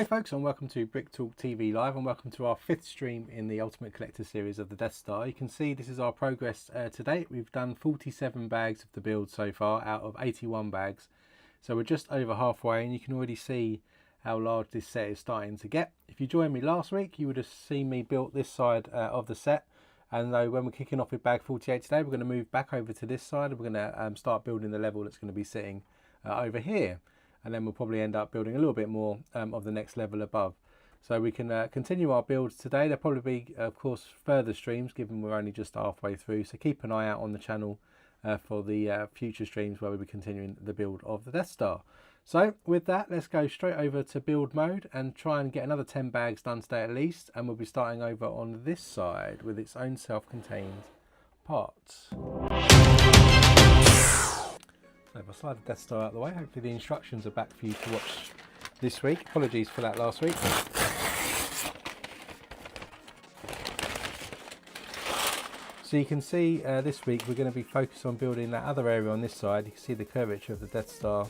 Hey folks, and welcome to Brick Talk TV Live, and welcome to our 5th stream in the Ultimate Collector series of the Death Star. You can see this is our progress to date. We've done 47 bags of the build so far out of 81 bags. So we're just over halfway, and you can already see how large this set is starting to get. If you joined me last week, you would have seen me build this side of the set. And though when we're kicking off with bag 48 today, we're going to move back over to this side. We're going to start building the level that's going to be sitting over here. And then we'll probably end up building a little bit more of the next level above. So we can continue our builds today. There'll probably be, of course, further streams, given we're only just halfway through. So keep an eye out on the channel for the future streams where we'll be continuing the build of the Death Star. So with that, let's go straight over to build mode and try and get another 10 bags done today at least. And we'll be starting over on this side with its own self-contained parts. So if I slide the Death Star out of the way, hopefully the instructions are back for you to watch this week. Apologies for that last week. So you can see this week we're going to be focused on building that other area on this side. You can see the curvature of the Death Star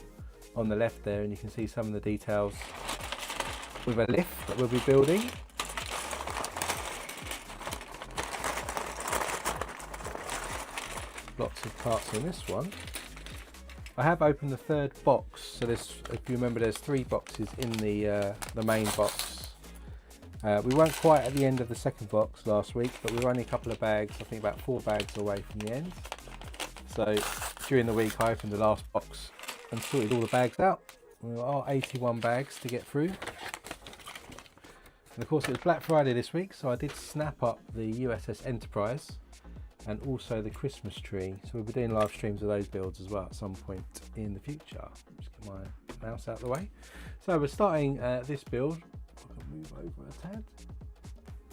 on the left there, and you can see some of the details with a lift that we'll be building. Lots of parts in this one. I have opened the third box, so this, if you remember, there's 3 boxes in the main box. We weren't quite at the end of the second box last week, but we were only a couple of bags, I think about 4 bags away from the end. So during the week I opened the last box and sorted all the bags out. There are 81 bags to get through. And of course it was Black Friday this week, so I did snap up the USS Enterprise and also the Christmas tree. So we'll be doing live streams of those builds as well at some point in the future. Just get my mouse out of the way. So we're starting this build. I can move over a tad.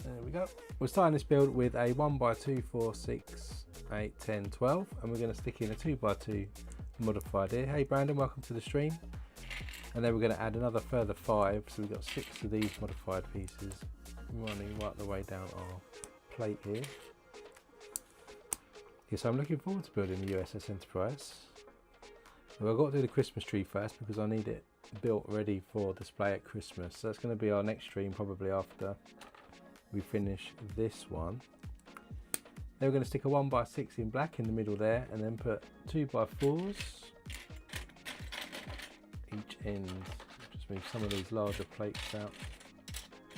There we go. We're starting this build with a 1x2, 4, 6, 8, 10, 12, and we're going to stick in a 2x2 modified here. Hey Brandon, welcome to the stream. And then we're going to add another further 5, so we've got 6 of these modified pieces running right the way down our plate here. So I'm looking forward to building the USS Enterprise. Well, I've got to do the Christmas tree first because I need it built ready for display at Christmas. So that's going to be our next stream, probably after we finish this one. Then we're going to stick a 1x6 in black in the middle there, and then put 2x4s each end. Just move some of these larger plates out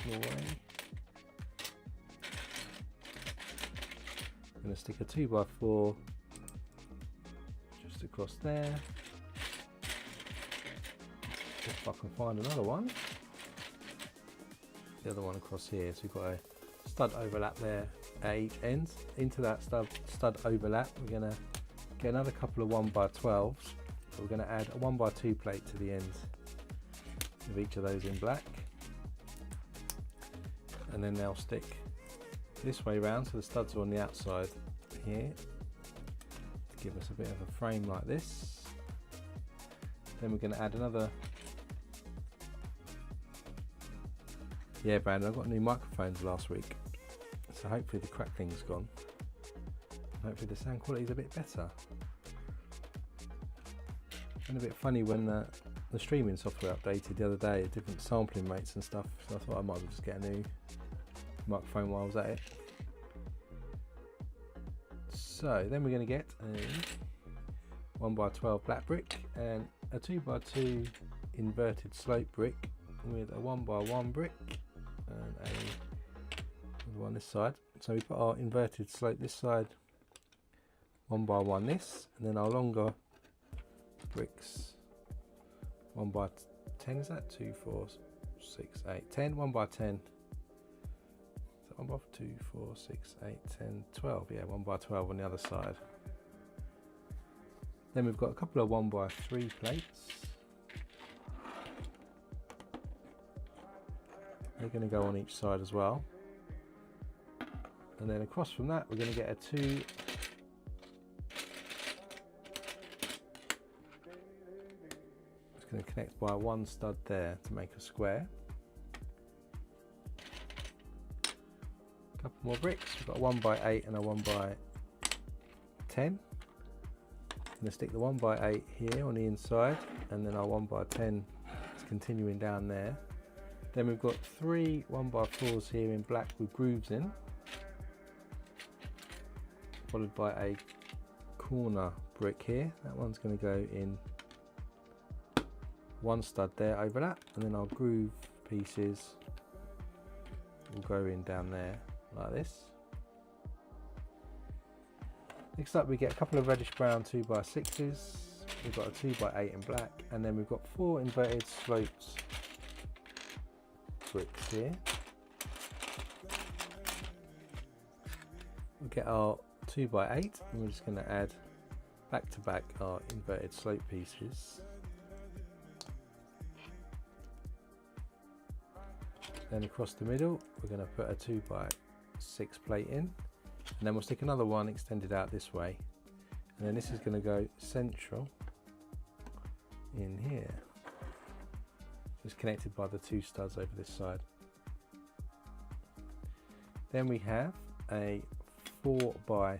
the way. I'm going to stick a 2x4 just across there. If I can find another one. The other one across here. So we've got a stud overlap there at each end. Into that stud overlap, we're going to get another couple of 1x12s. We're going to add a 1x2 plate to the end of each of those in black. And then they'll stick this way round, so the studs are on the outside here to give us a bit of a frame like this. Then we're going to add another. Yeah, Brandon, I got new microphones last week, so hopefully the crackling's gone. Hopefully the sound quality is a bit better. And a bit funny when the streaming software updated the other day, different sampling rates and stuff, so I thought I might as well just get a new microphone while I was at it. So then we're going to get a 1x12 black brick and a 2x2 inverted slope brick with a 1x1 brick and a one this side. So we put our inverted slope this side, 1x1 this, and then our longer bricks 1x10, is that 2, 4, 6, 8, 10, 1x10. 1x2, 4, 6, 8, 10, 12. Yeah, 1x12 on the other side. Then we've got a couple of 1x3 plates. They're going to go on each side as well. And then across from that, we're going to get a 2. It's going to connect by 1 stud there to make a square. Couple more bricks. We've got a 1x8 and a 1x10. I'm going to stick the 1x8 here on the inside, and then our 1x10 is continuing down there. Then we've got 3 1x4s here in black with grooves in, followed by a corner brick here. That one's going to go in one stud there over that, and then our groove pieces will go in down there like this. Next up we get a couple of reddish brown 2x6s, we've got a 2x8 in black, and then we've got 4 inverted sloped bricks here. We'll get our 2x8 and we're just going to add back to back our inverted slope pieces. Then across the middle we're going to put a 2x6 plate in, and then we'll stick another one extended out this way, and then this is going to go central in here, just connected by the 2 studs over this side. Then we have a 4x8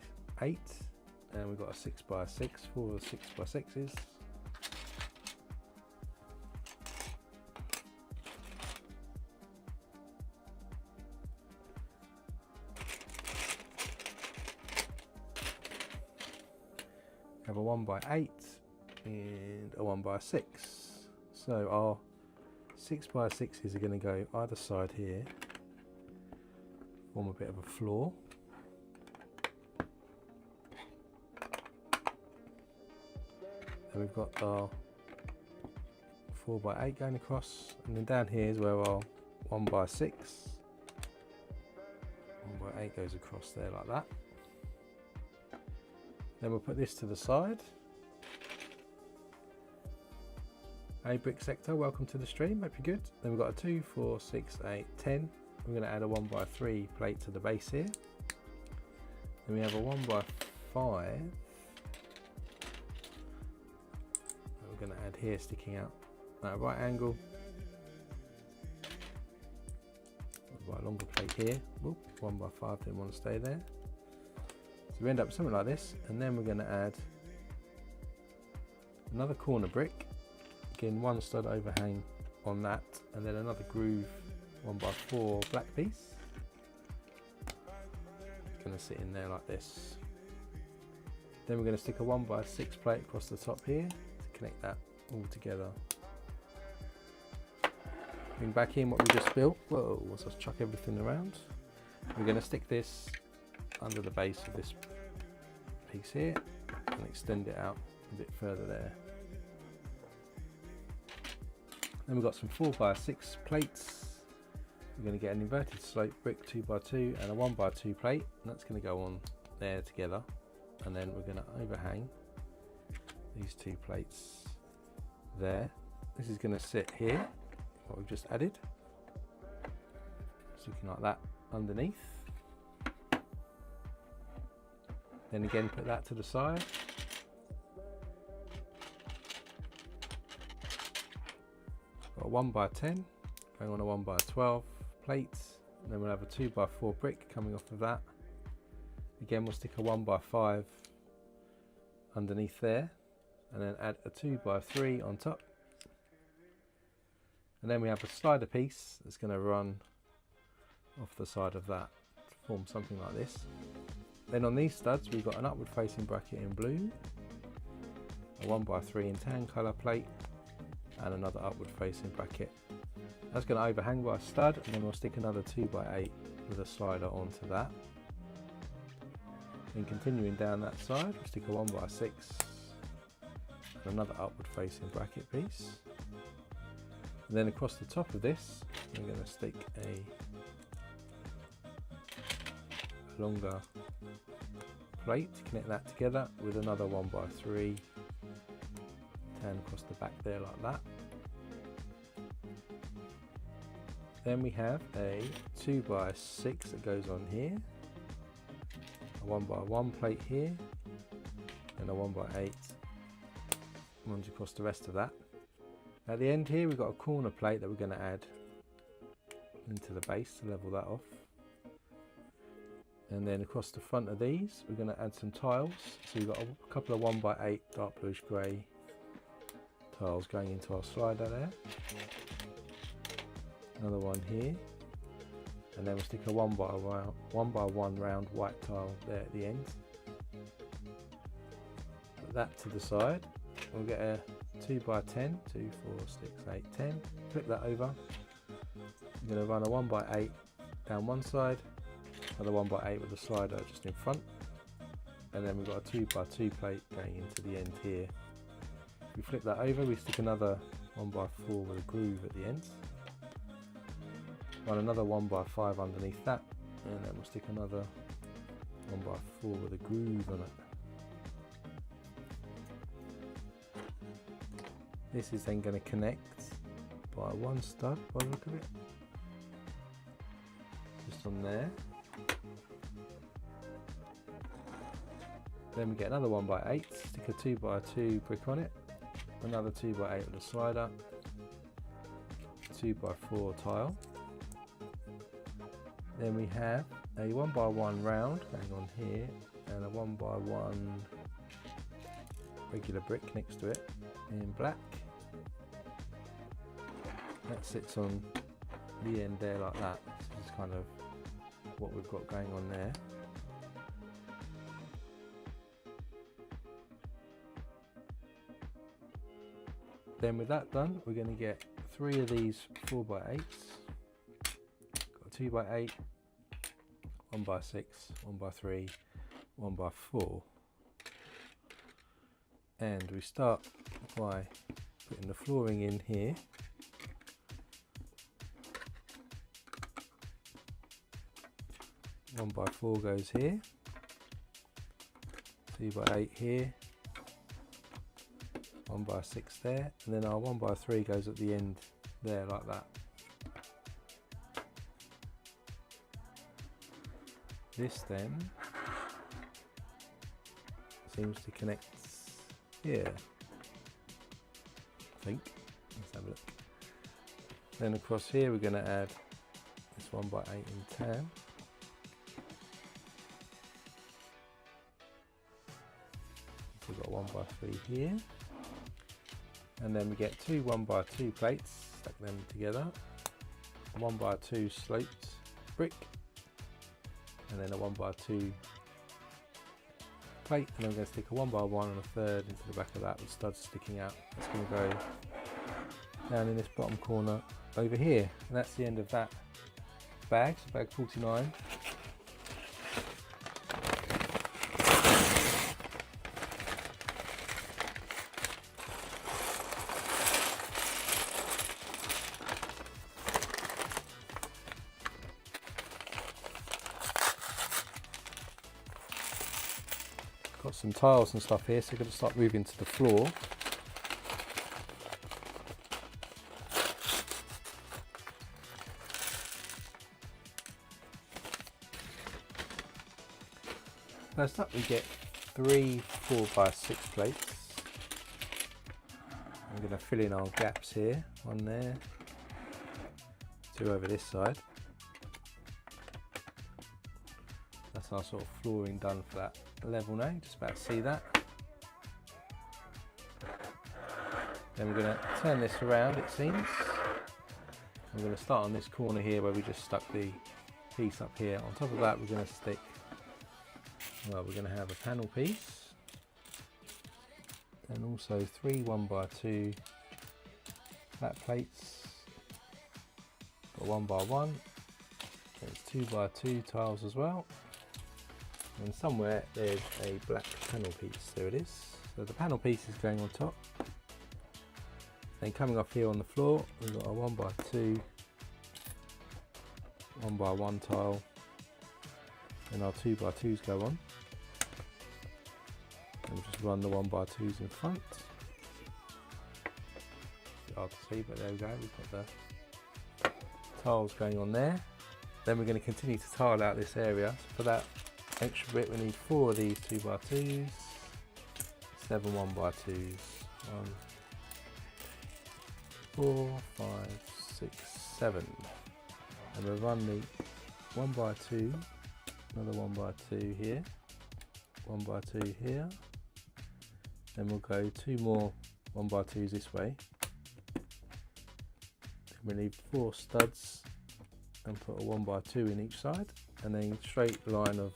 and we've got a 6x6, 4 6x6s. Have a 1x8 and a 1x6. So our 6x6s are going to go either side here, form a bit of a floor. And we've got our 4x8 going across, and then down here is where our 1x6, 1x8 goes across there like that. Then we'll put this to the side. Hey brick sector, welcome to the stream, hope you're good. Then we've got a 2, 4, 6, 8, 10. We're going to add a 1x3 plate to the base here. Then we have a 1x5 that we're going to add here, sticking out at a right angle. By a longer plate here. Whoop, 1x5 didn't want to stay there. So we end up with something like this, and then we're going to add another corner brick. Again, 1 stud overhang on that, and then another groove 1x4 black piece. It's going to sit in there like this. Then we're going to stick a 1x6 plate across the top here to connect that all together. Bring back in what we just built. Whoa, let's just chuck everything around. We're going to stick this under the base of this piece here and extend it out a bit further there. Then we've got some 4x6 plates. We're going to get an inverted slope brick 2x2 and a 1x2 plate, and that's going to go on there together, and then we're going to overhang these 2 plates there. This is going to sit here, what we've just added. It's looking like that underneath. Then again put that to the side. Got a 1x10 going on a 1x12 plate, and then we'll have a 2x4 brick coming off of that. Again we'll stick a 1x5 underneath there, and then add a 2x3 on top. And then we have a slider piece that's going to run off the side of that to form something like this. Then on these studs we've got an upward facing bracket in blue, a 1x3 in tan colour plate, and another upward facing bracket. That's going to overhang by a stud, and then we'll stick another 2x8 with a slider onto that. Then continuing down that side, we'll stick a 1x6 and another upward facing bracket piece. And then across the top of this, we're going to stick a longer plate to connect that together with another 1x3 tan across the back there like that. Then we have a 2x6 that goes on here, a 1x1 plate here, and a 1x8 runs across the rest of that. At the end here we've got a corner plate that we're going to add into the base to level that off. And then across the front of these we're going to add some tiles. So we've got a couple of 1x8 dark bluish grey tiles going into our slider there. another one here, and then we'll stick a 1x1 round white tile there at the end. Put that to the side. We'll get a 2x10, 2, 4, 6, 8, 10. Flip that over. We're going to run a 1x8 down one side, another 1x8 with a slider just in front, and then we've got a 2x2 plate going into the end here. If we flip that over, we stick another 1x4 with a groove at the end. Run another 1x5 underneath that, and then we'll stick another 1x4 with a groove on it. This is then going to connect by one stud by the look of it, just on there. Then we get another 1x8, stick a 2x2 brick on it, another 2x8 with a slider, 2x4 tile. Then we have a 1x1 round going on here, and a 1x1 regular brick next to it in black. That sits on the end there like that. This is kind of what we've got going on there. Then with that done, we're going to get 3 of these 4x8s. Got a 2x8, 1x6, 1x3, 1x4. And we start by putting the flooring in here. One by 4 goes here, 2x8 here, 1x6 there, and then our 1x3 goes at the end there like that. This then seems to connect here, I think. Let's have a look. Then across here we're going to add this 1x8 in tan. We've got 1x3 here, and then we get 2 1x2 plates, stack them together, a 1x2 sloped brick, and then a 1x2 plate, and then we're going to stick a 1x1 and a third into the back of that with studs sticking out. It's going to go down in this bottom corner over here, and that's the end of that bag, so bag 49. Got some tiles and stuff here, so we're going to start moving to the floor. First up we get 3 4x6 plates. I'm going to fill in our gaps here, 1 there, 2 over this side. That's our sort of flooring done for that level now, just about to see that. Then we're going to turn this around, it seems. I'm going to start on this corner here where we just stuck the piece up here. On top of that we're going to stick, well, we're going to have a panel piece, and also 3 1x2 flat plates. Got 1x1, there's 2x2 tiles as well. And somewhere there's a black panel piece, there it is. So the panel piece is going on top. Then coming up here on the floor, we've got a 1x2, 1x1 tile, and our 2x2s go on. And we'll just run the 1x2s in front. It's hard to see, but there we go, we've got the tiles going on there. Then we're going to continue to tile out this area. So for that extra bit we need 4 of these 2x2s, 7 1x2s, 4, 5, 6, 7, and we'll run the 1x2, another 1x2 here, 1x2 here, then we'll go 2 more 1x2s this way, then we need 4 studs and put a 1x2 in each side, and then straight line of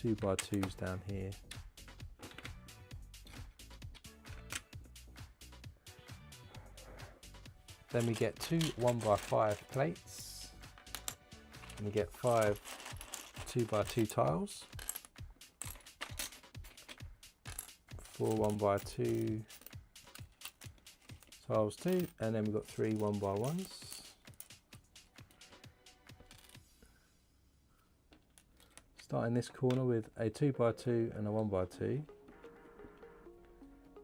2x2s down here. Then we get 2 1x5 plates, and we get 5 2x2 tiles, 4 1x2 tiles too, and then we've got 3 1x1s. Starting this corner with a 2x2 and a 1x2.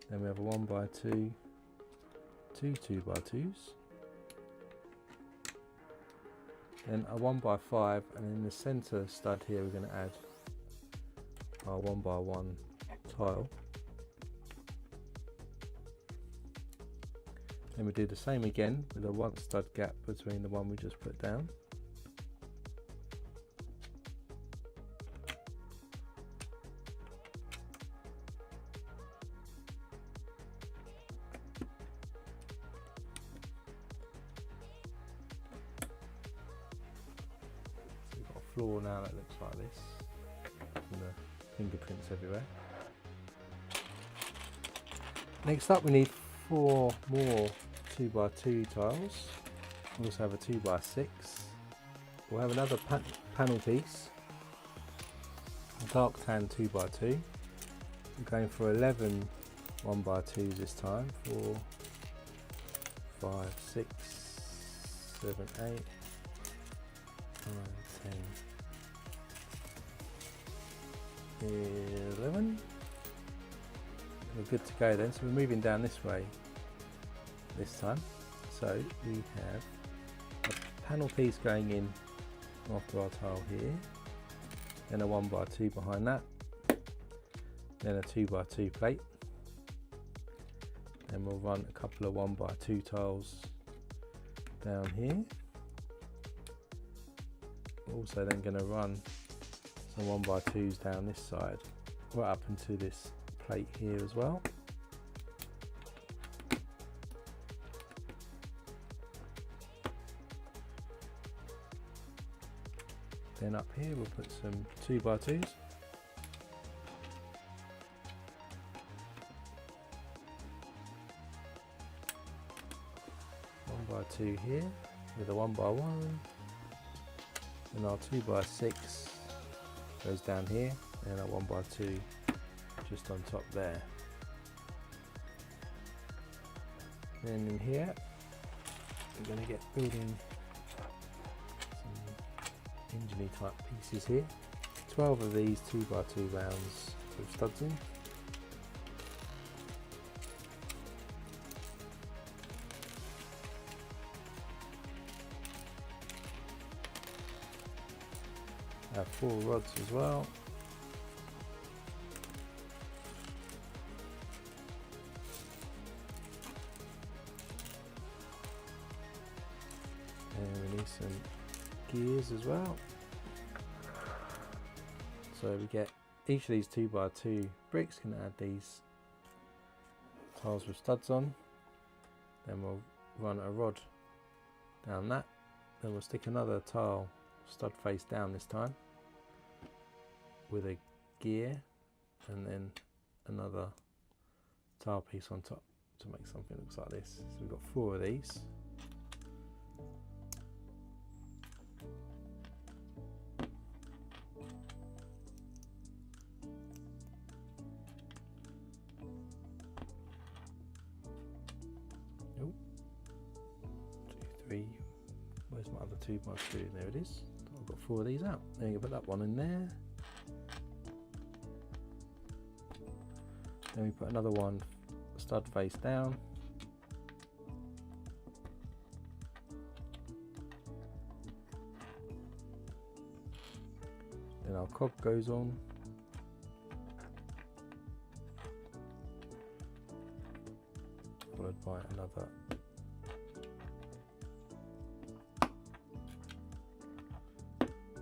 Then we have a 1x2, 2 2x2s. Then a 1x5, and in the centre stud here we're going to add our 1x1 tile. Then we do the same again with a 1 stud gap between the one we just put down. Floor now that looks like this, and the fingerprints everywhere. Next up we need 4 more 2x2 tiles. We also have a 2x6. We'll have another panel piece, a dark tan 2x2. We're going for 11 1x2s this time. 4, 5, 6, 7, 8, 9, 10, 11. We're good to go then, so we're moving down this way this time. So we have a panel piece going in after our tile here, then a 1x2 behind that, then a 2x2 plate, then we'll run a couple of 1x2 tiles down here. Also then going to run some 1x2s down this side, right up into this plate here as well. Then up here we'll put some 2x2s. One by 2 here with a 1x1. And our 2x6 goes down here, and our 1x2 just on top there. Then in here, we're going to get building some engine type pieces here. 12 of these 2x2 rounds with studs in. I have 4 rods as well. And we need some gears as well. So we get each of these 2x2 bricks, can add these tiles with studs on. Then we'll run a rod down that. Then we'll stick another tile stud face down this time with a gear, and then another tile piece on top to make something that looks like this. So we've got 4 of these. Oh, 2, 3. Where's my other 2x2? There it is. I've got 4 of these out. Then you put that one in there. Then we put another one stud face down. Then our cog goes on. Followed by another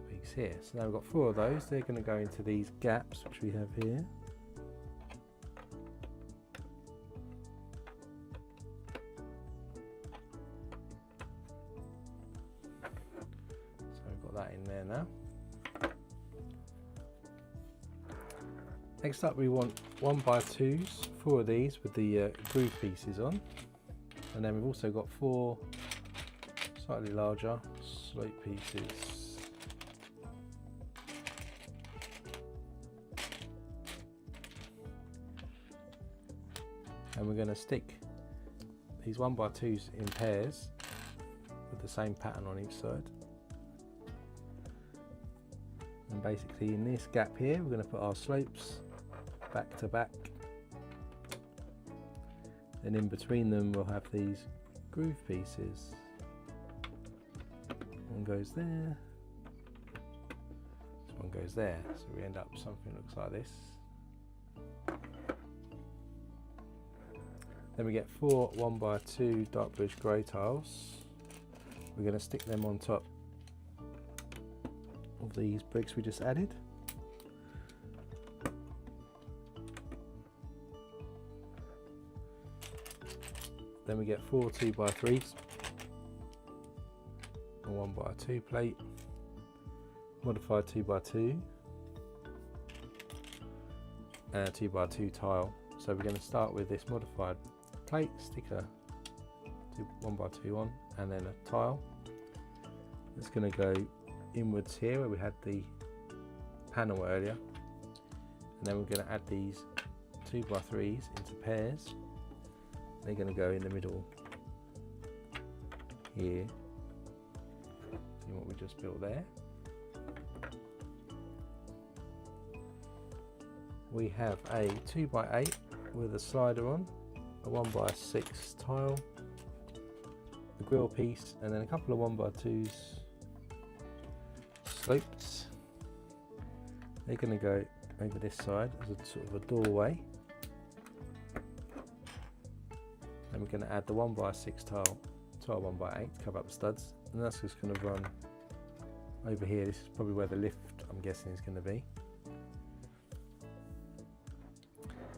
piece here. So now we've got 4 of those. They're going to go into these gaps which we have here. Next up we want 1x2s, 4 of these with the groove pieces on, and then we've also got 4 slightly larger slope pieces. And we're going to stick these 1x2s in pairs with the same pattern on each side. And basically in this gap here we're going to put our slopes back to back, and in between them we'll have these groove pieces. One goes there, this one goes there, so we end up with something that looks like this. Then we get 4 1x2 dark bluish grey tiles. We're going to stick them on top of these bricks we just added. Then we get 4 2x3s, a 1x2 plate, modified 2x2, and a 2x2 tile. So we're going to start with this modified plate, stick a 1x2 on, and then a tile. It's going to go inwards here where we had the panel earlier, and then we're going to add these 2x3s into pairs. They're going to go in the middle here. See what we just built there. We have a 2x8 with a slider on, a 1x6 tile, a grill piece, and then a couple of 1x2s sloped. They're going to go over this side as a sort of a doorway. And we're going to add the 1x6 tile to our 1x8 to cover up the studs, and that's just going to run over here. This is probably where the lift, I'm guessing, is going to be.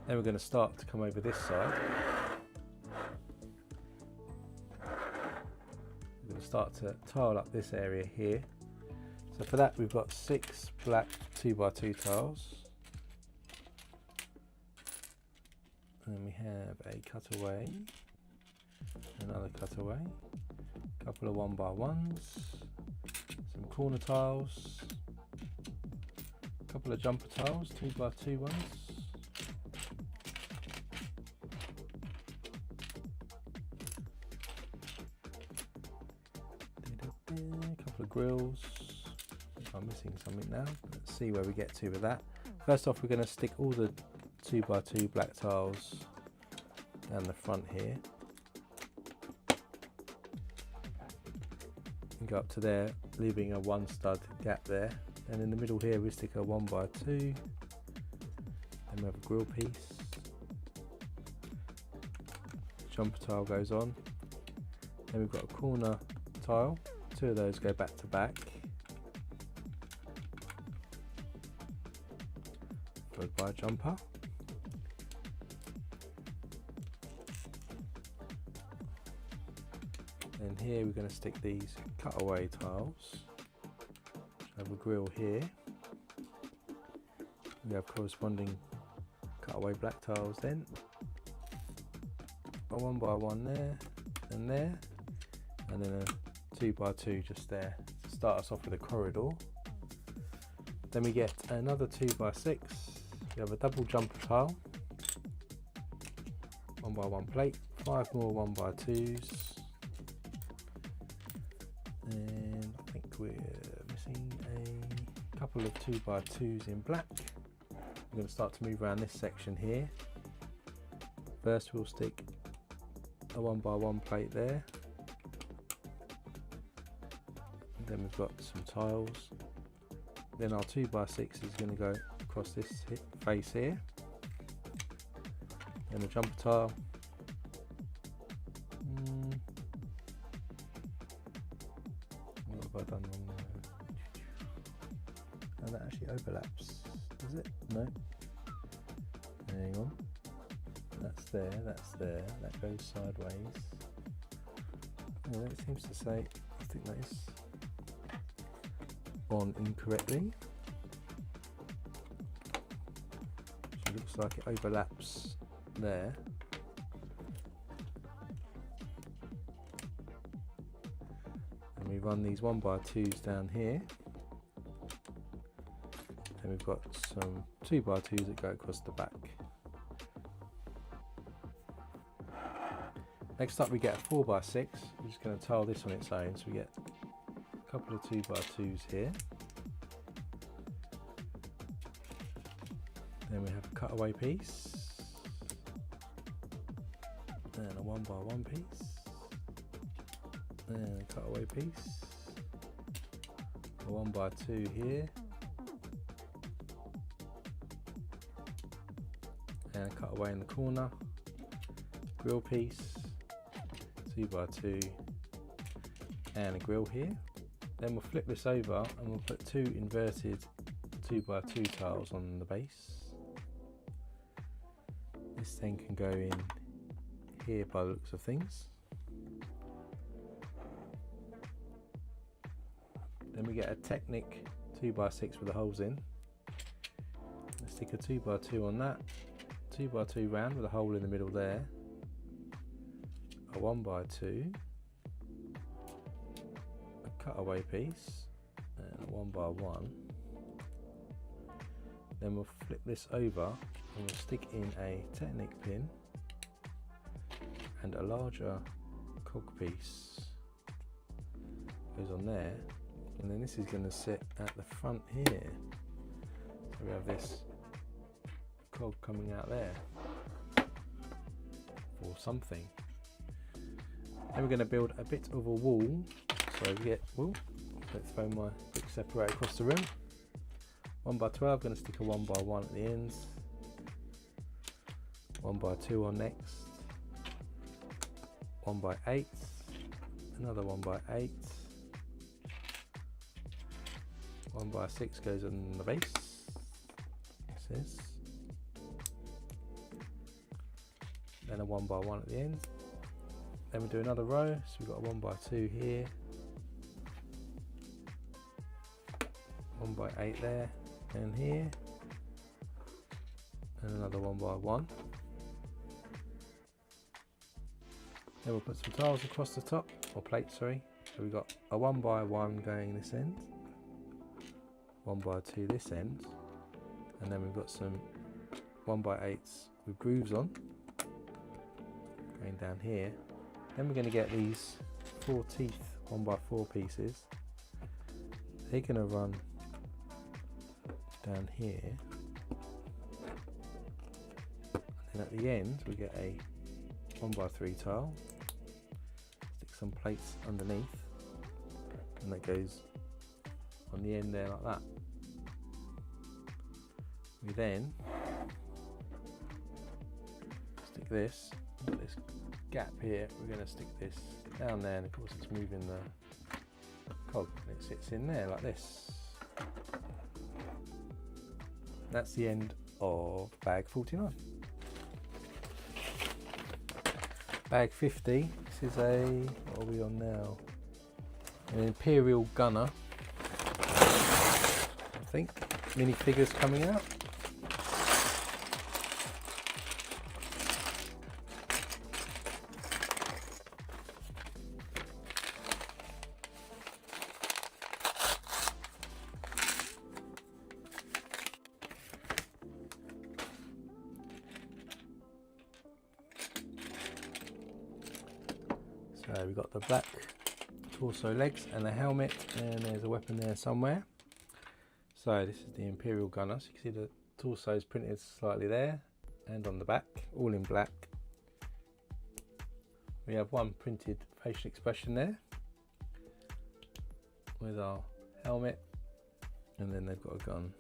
Then we're going to start to come over this side. We're going to start to tile up this area here. So for that we've got 6 black 2x2 tiles. And then we have a cutaway, another cutaway, a couple of 1x1s, some corner tiles, a couple of jumper tiles, 2x2 ones, a couple of grills. I'm missing something now. Let's see where we get to with that. First off, we're going to stick all the 2x2 black tiles down the front here and go up to there, leaving a 1 stud gap there. And in the middle here we stick a 1x2, then we have a grill piece, jumper tile goes on, then we've got a corner tile, 2 of those go back to back, followed by a jumper. And here we're going to stick these cutaway tiles. Have a grill here. We have corresponding cutaway black tiles then. A 1x1 there, and then a 2x2 just there to start us off with a corridor. Then we get another 2x6. We have a double jumper tile, 1x1 plate, 5 more 1x2s. And I think we're missing a couple of 2x2s in black. We're going to start to move around this section here. First we'll stick a 1x1 plate there. And then we've got some tiles. Then our 2x6 is going to go across this face here. Then a jumper tile. What have I done wrong there? And that actually overlaps, does it? No. Hang on. That's there, that goes sideways. Oh, that seems to say, I think that is on incorrectly. It looks like it overlaps there. And we run these 1x2s down here. And we've got some 2x2s that go across the back. Next up we get a 4x6. I'm just going to tile this on its own, so we get a couple of 2x2s here. Then we have a cutaway piece, and a 1x1 piece, and a cutaway piece, a 1x2 here, and a cutaway in the corner, grill piece, 2x2, and a grill here. Then we'll flip this over and we'll put two inverted 2x2 tiles on the base. This then can go in here by the looks of things. Then we get a Technic 2x6 with the holes in. Let's stick a 2x2 on that, 2x2 round with a hole in the middle there, a 1x2, a cutaway piece, and a 1x1. Then we'll flip this over and we'll stick in a Technic pin and a larger cog piece goes on there, and then this is going to sit at the front here. So we have this cog coming out there for something. Then we're going to build a bit of a wall. So we get, let's throw my brick separator across the room. 1x12, going to stick a 1x1 at the ends, 1x2 on next, 1x8, another 1x8, 1x6 goes on the base, this is, then a 1x1 at the end. Then we do another row, so we've got a 1x2 here, 1x8 there, and here, and another 1x1. Then we'll put some tiles across the top, or plates, sorry. So we've got a 1x1 going this end, 1x2 this end, and then we've got some 1x8s with grooves on going down here. Then we're going to get these 4 teeth 1x4 pieces. They're going to run down here, and at the end we get a 1x3 tile, stick some plates underneath, and that goes on the end there like that. We then stick this gap here, we're going to stick this down there, and of course it's moving the cog, and it sits in there like this. That's the end of bag 49. Bag 50, this is a, what are we on now? An Imperial Gunner, I think. Minifigures coming out. So we've got the black torso legs and the helmet, and there's a weapon there somewhere. So this is the Imperial Gunner, so you can see the torso is printed slightly there and on the back, all in black. We have one printed facial expression there with our helmet, and then they've got a gun.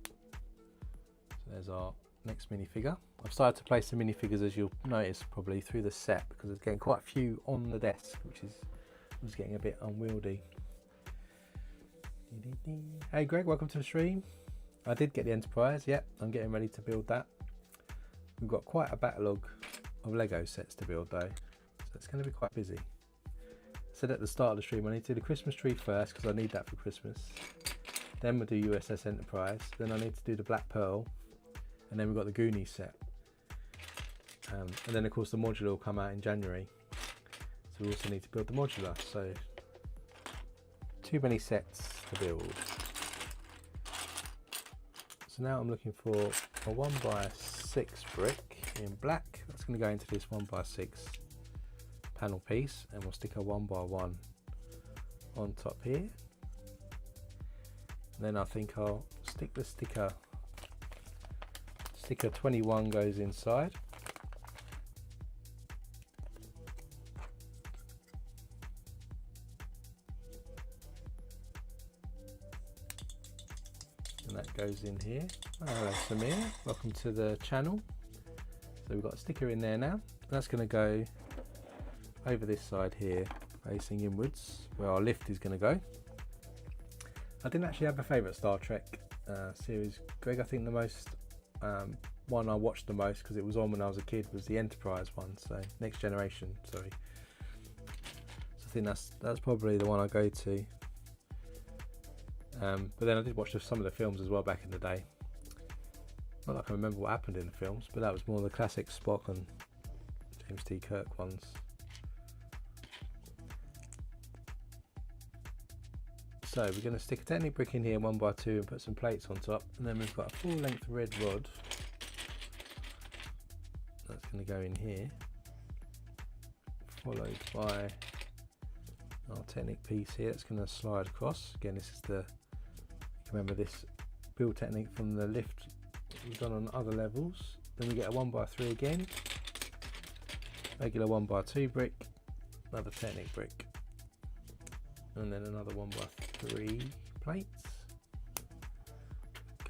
So there's our next minifigure. I've started to place the minifigures, as you'll notice probably, through the set, because there's getting quite a few on the desk, which is just getting a bit unwieldy. Hey Greg, welcome to the stream. I did get the Enterprise, yep, I'm getting ready to build that. We've got quite a backlog of Lego sets to build though, so it's going to be quite busy. I said at the start of the stream I need to do the Christmas tree first, because I need that for Christmas. then we'll do USS Enterprise, then I need to do the Black Pearl, and then we've got the Goonies set. And then of course the modular will come out in January, so we also need to build the modular, so too many sets to build. So now I'm looking for a 1x6 brick in black. That's going to go into this 1x6 panel piece, and we'll stick a 1x1 on top here. And then I think I'll stick the sticker 21 goes inside. And that goes in here. Oh, hello Samir, welcome to the channel. So we've got a sticker in there now. That's going to go over this side here, facing inwards, where our lift is going to go. I didn't actually have a favourite Star Trek series, Greg. I think the most one I watched the most, because it was on when I was a kid, was the Enterprise one, so Next Generation, sorry. So I think that's probably the one I go to. But then I did watch some of the films as well back in the day. Not that I can remember what happened in the films, but that was more the classic Spock and James T. Kirk ones. So we're going to stick a Technic brick in here 1x2 and put some plates on top, and then we've got a full length red rod that's going to go in here, followed by our Technic piece here. It's going to slide across. Again, this is the, you can remember this build technique from the lift we've done on other levels. Then we get a 1x3 again, regular 1x2 brick, another Technic brick, and then another 1x3 plates.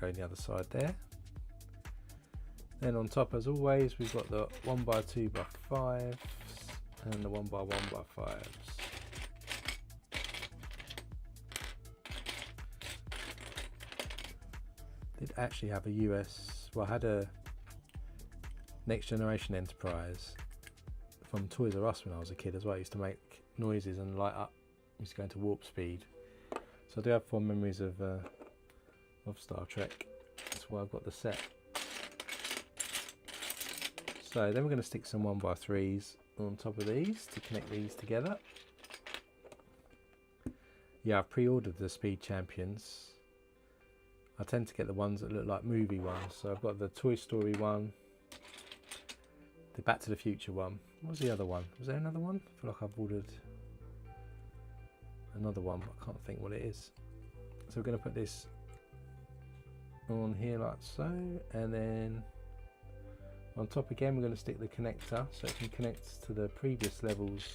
Go on the other side there. Then on top, as always, we've got the 1x2x5s and the 1x1x5s. Did actually have a I had a Next Generation Enterprise from Toys R Us when I was a kid as well. I used to make noises and light up. I used to go into warp speed. So I do have fond memories of Star Trek. That's why I've got the set. So then we're going to stick some 1x3s on top of these to connect these together. Yeah, I've pre-ordered the Speed Champions. I tend to get the ones that look like movie ones. So I've got the Toy Story one, the Back to the Future one. What was the other one? Was there another one? I feel like I've ordered another one, but I can't think what it is. So we're going to put this on here like so, and then on top again we're going to stick the connector so it can connect to the previous levels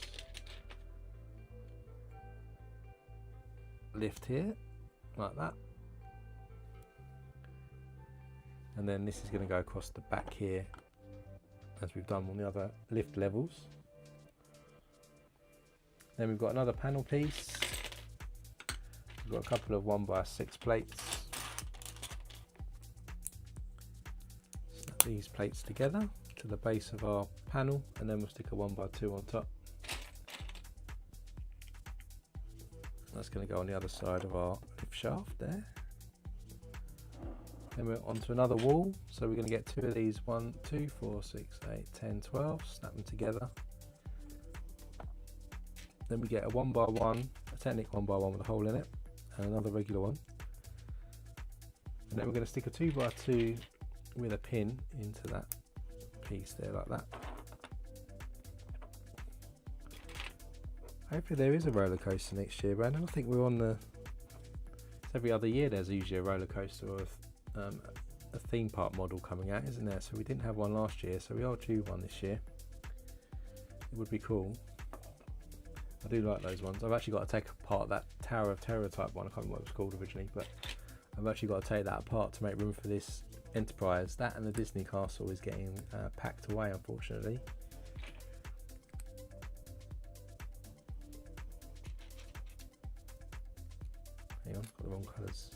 lift here, like that. And then this is going to go across the back here, as we've done on the other lift levels. Then we've got another panel piece. We've got a couple of 1x6 plates. Snap these plates together to the base of our panel, and then we'll stick a 1x2 on top. That's going to go on the other side of our lift shaft there. Then we're onto another wall, so we're going to get two of these, 1, 2, 4, 6, 8, 10, 12, snap them together. Then we get a 1x1, a Technic 1x1 with a hole in it, and another regular one. And then we're going to stick a 2x2 with a pin into that piece there, like that. Hopefully there is a roller coaster next year, Brandon. I think we're on the, every other year there's usually a roller coaster or a theme park model coming out, isn't there? So we didn't have one last year, so we are due one this year. It would be cool. I do like those ones. I've actually got to take apart that Tower of Terror type one. I can't remember what it was called originally, but I've actually got to take that apart to make room for this Enterprise. That and the Disney Castle is getting packed away, unfortunately. Hang on, got the wrong colours.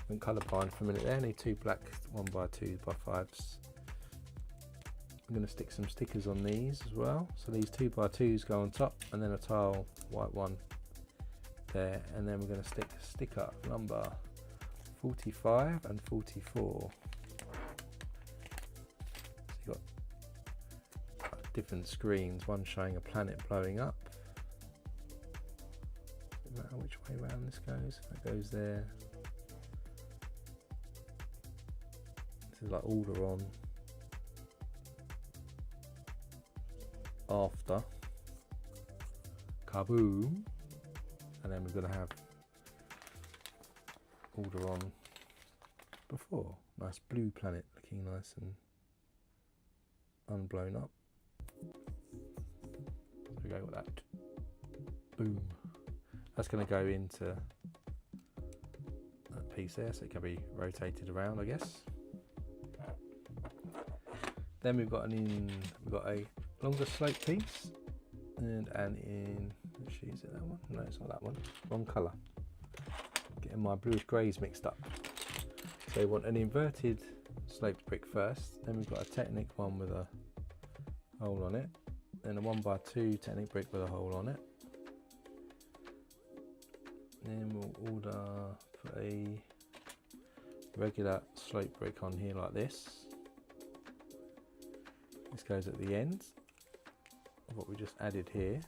Been colour blind for a minute there. I need two black 1x2x5s. I'm going to stick some stickers on these as well. So these 2x2s go on top, and then a tile white one there, and then we're going to stick sticker number 45 and 44. So you've got different screens, one showing a planet blowing up. No matter which way around this goes, that goes there. This is like order on, after, kaboom, and then we're going to have order on before. Nice blue planet, looking nice and unblown up. So we go with that. Boom. That's going to go into that piece there, so it can be rotated around, I guess. Then we've got a longer slope piece and actually, is it that one? No, it's not that one. Wrong colour. Getting my bluish greys mixed up. So we want an inverted sloped brick first. Then we've got a Technic one with a hole on it, then a 1x2 Technic brick with a hole on it. Then we'll put a regular slope brick on here like this. This goes at the end of what we just added here.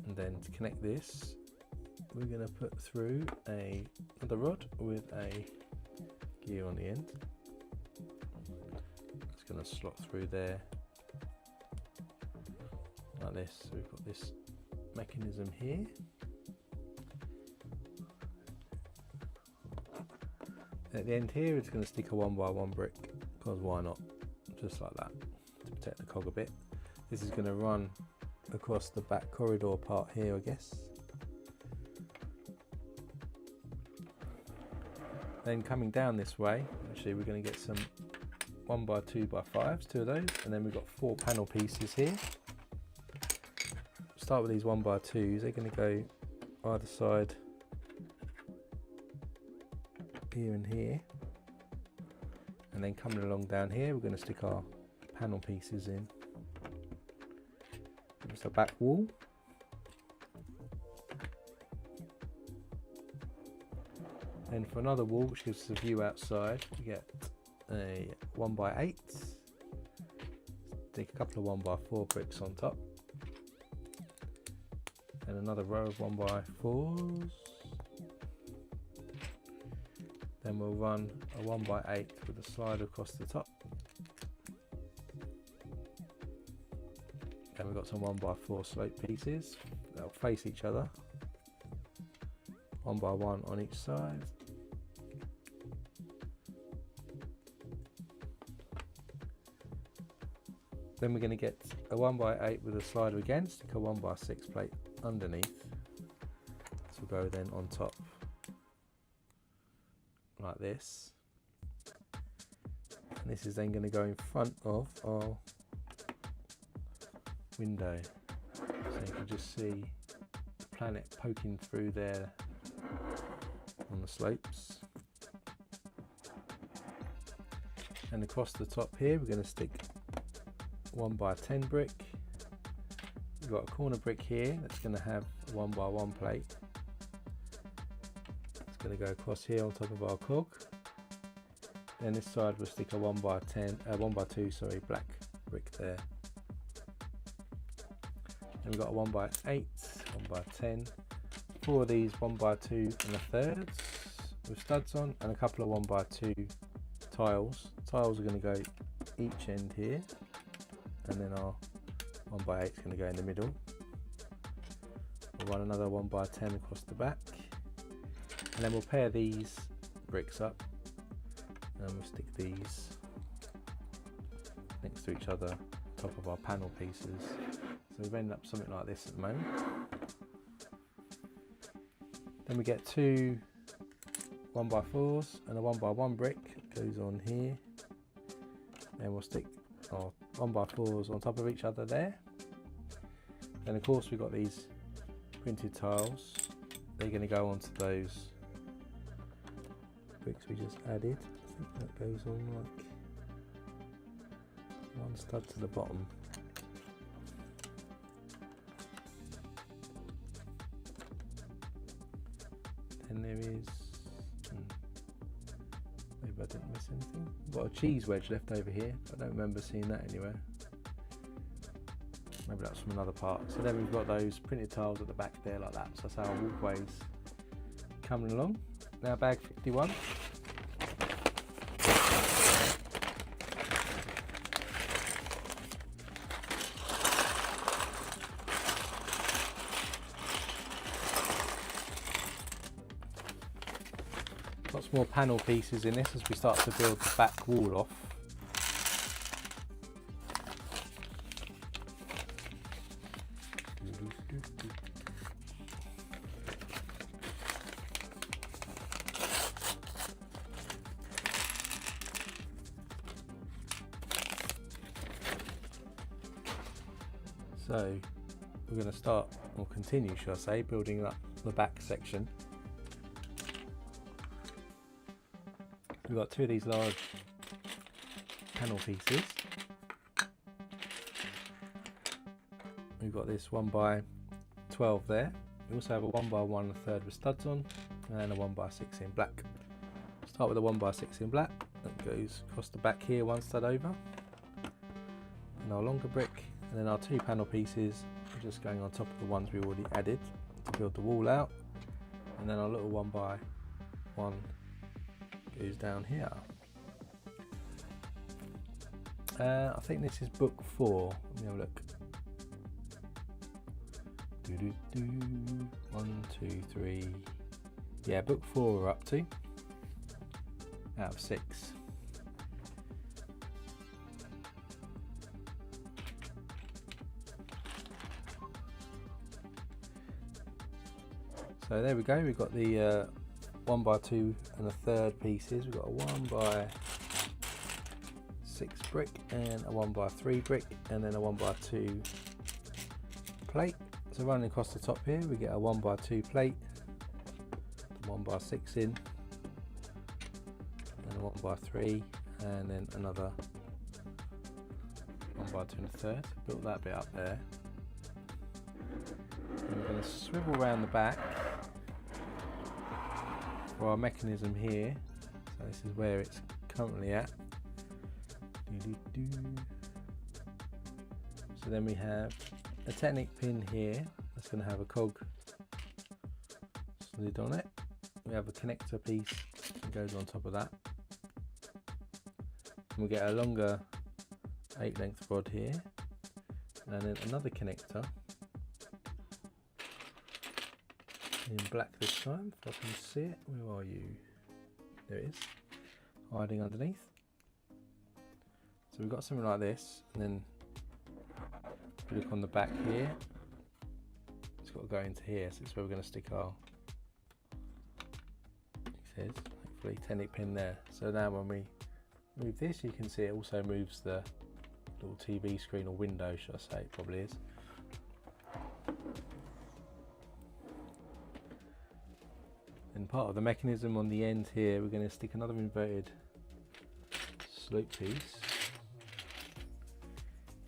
And then to connect this, we're going to put through another rod with a gear on the end. It's going to slot through there like this. So we've got this mechanism here. At the end here, it's going to stick a 1x1 brick, because why not? Just like that, to protect the cog a bit. This is going to run across the back corridor part here, I guess. Then coming down this way, actually we're going to get some 1x2x5s, two of those, and then we've got 4 panel pieces here. Start with these 1x2s, they're going to go either side here and here, and then coming along down here we're going to stick our panel pieces in. It's a back wall. And for another wall, which gives us a view outside, we get a 1x8, stick a couple of 1x4 bricks on top, and another row of 1x4s. Then we'll run a 1x8 with a slider across the top. Then we've got some 1x4 slope pieces that'll face each other, 1x1 on each side. Then we're going to get a 1x8 with a slider again, stick a 1x6 plate underneath. So we'll go then on top like this. And this is then going to go in front of our window. So you can just see the planet poking through there on the slopes. And across the top here we're going to stick 1x10 brick. We've got a corner brick here that's going to have a 1x1 plate. It's going to go across here on top of our cog. Then this side we'll stick a 1x2 black brick there. Then we've got a 1x8, 1x10, 4 of these 1x2 1/3 with studs on, and a couple of 1x2 tiles. Tiles are going to go each end here, and then our 1x8 is going to go in the middle. We'll run another 1x10 across the back, and then we'll pair these bricks up, and we'll stick these next to each other on top of our panel pieces. So we've ended up something like this at the moment. Then we get 2 1x4s and a 1x1 brick goes on here. Then we'll stick our 1x4s on top of each other there. Then of course we've got these printed tiles. They're going to go onto those bricks we just added. I think that goes on like one stud to the bottom. Then there is, maybe I didn't miss anything. I've got a cheese wedge left over here. I don't remember seeing that anywhere. Maybe that's from another part. So then we've got those printed tiles at the back there like that. So that's our walkways coming along. Now bag 51. Lots more panel pieces in this as we start to build the back wall off. So we're going to start, or continue should I say, building up the back section. We've got two of these large panel pieces. We've got this 1x12 there. We also have a 1x1 1/3 with studs on, and a 1x6 in black. Start with a 1x6 in black. That goes across the back here, one stud over. And our longer brick, and then our two panel pieces are just going on top of the ones we already added to build the wall out. And then our little 1x1 goes down here. I think this is book 4. Let me have a look. 1, 2, 3. Yeah, book 4 we're up to out of 6. So there we go. We've got the 1x2 1/3 pieces. We've got a 1x6 brick and a 1x3 brick, and then a 1x2 plate. So running across the top here, we get a 1x2 plate, 1x6 in, and a 1x3, and then another 1x2 1/3. Built that bit up there. And we're going to swivel around the back for our mechanism here. So this is where it's currently at. So then we have a Technic pin here that's going to have a cog slid on it. We have a connector piece that goes on top of that. And we get a longer 8 length rod here, and then another connector in black this time, if I can see it. Where are you? There it is, hiding underneath. So we've got something like this, and then if you look on the back here, it's got to go into here, so it's where we're going to stick our, it says, hopefully, Technic pin there. So now when we move this, you can see it also moves the little TV screen, or window should I say, it probably is. And part of the mechanism on the end here, we're going to stick another inverted slope piece.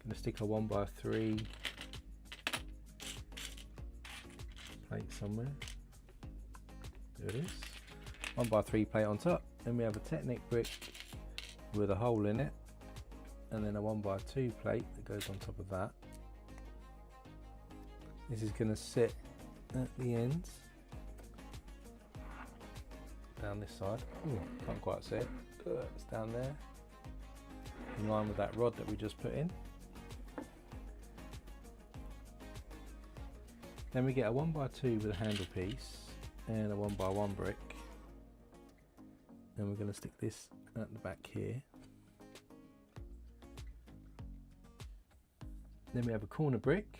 Going to stick a 1x3 plate somewhere. There it is. 1x3 plate on top. Then we have a Technic brick with a hole in it, and then a 1x2 plate that goes on top of that. This is going to sit at the ends. Down this side. Ooh, can't quite see it. It's down there, in line with that rod that we just put in. Then we get a 1x2 with a handle piece and a 1x1 brick, and we're going to stick this at the back here. Then we have a corner brick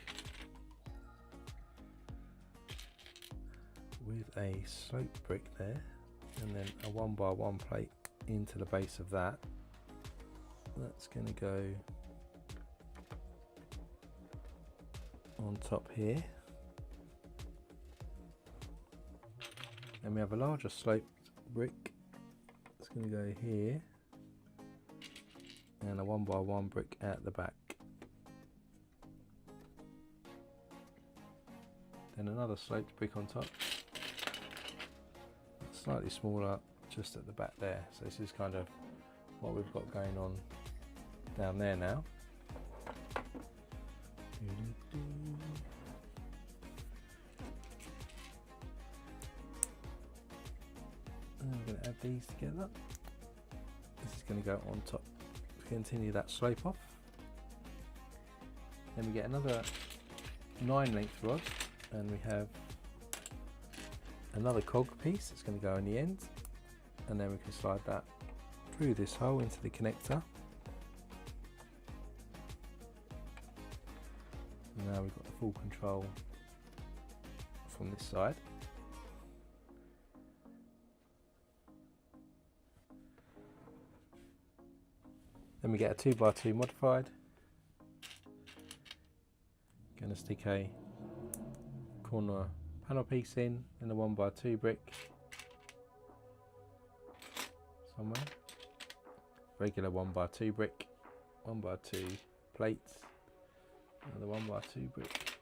with a slope brick there, and then a 1x1 plate into the base of that. That's going to go on top here. Then we have a larger sloped brick. It's going to go here, and a 1x1 brick at the back. Then another sloped brick on top. slightly smaller just at the back there. So this is kind of what we've got going on down there now. And we're going to add these together. This is going to go on top to continue that slope off. Then we get another 9 length rod, and we have another cog piece that's going to go on the end, and then we can slide that through this hole into the connector. And now we've got the full control from this side. Then we get a 2x2 modified. Going to stick a corner panel piece in a 1x2 brick somewhere. Regular 1x2 brick, 1x2 plates, another 1x2 brick.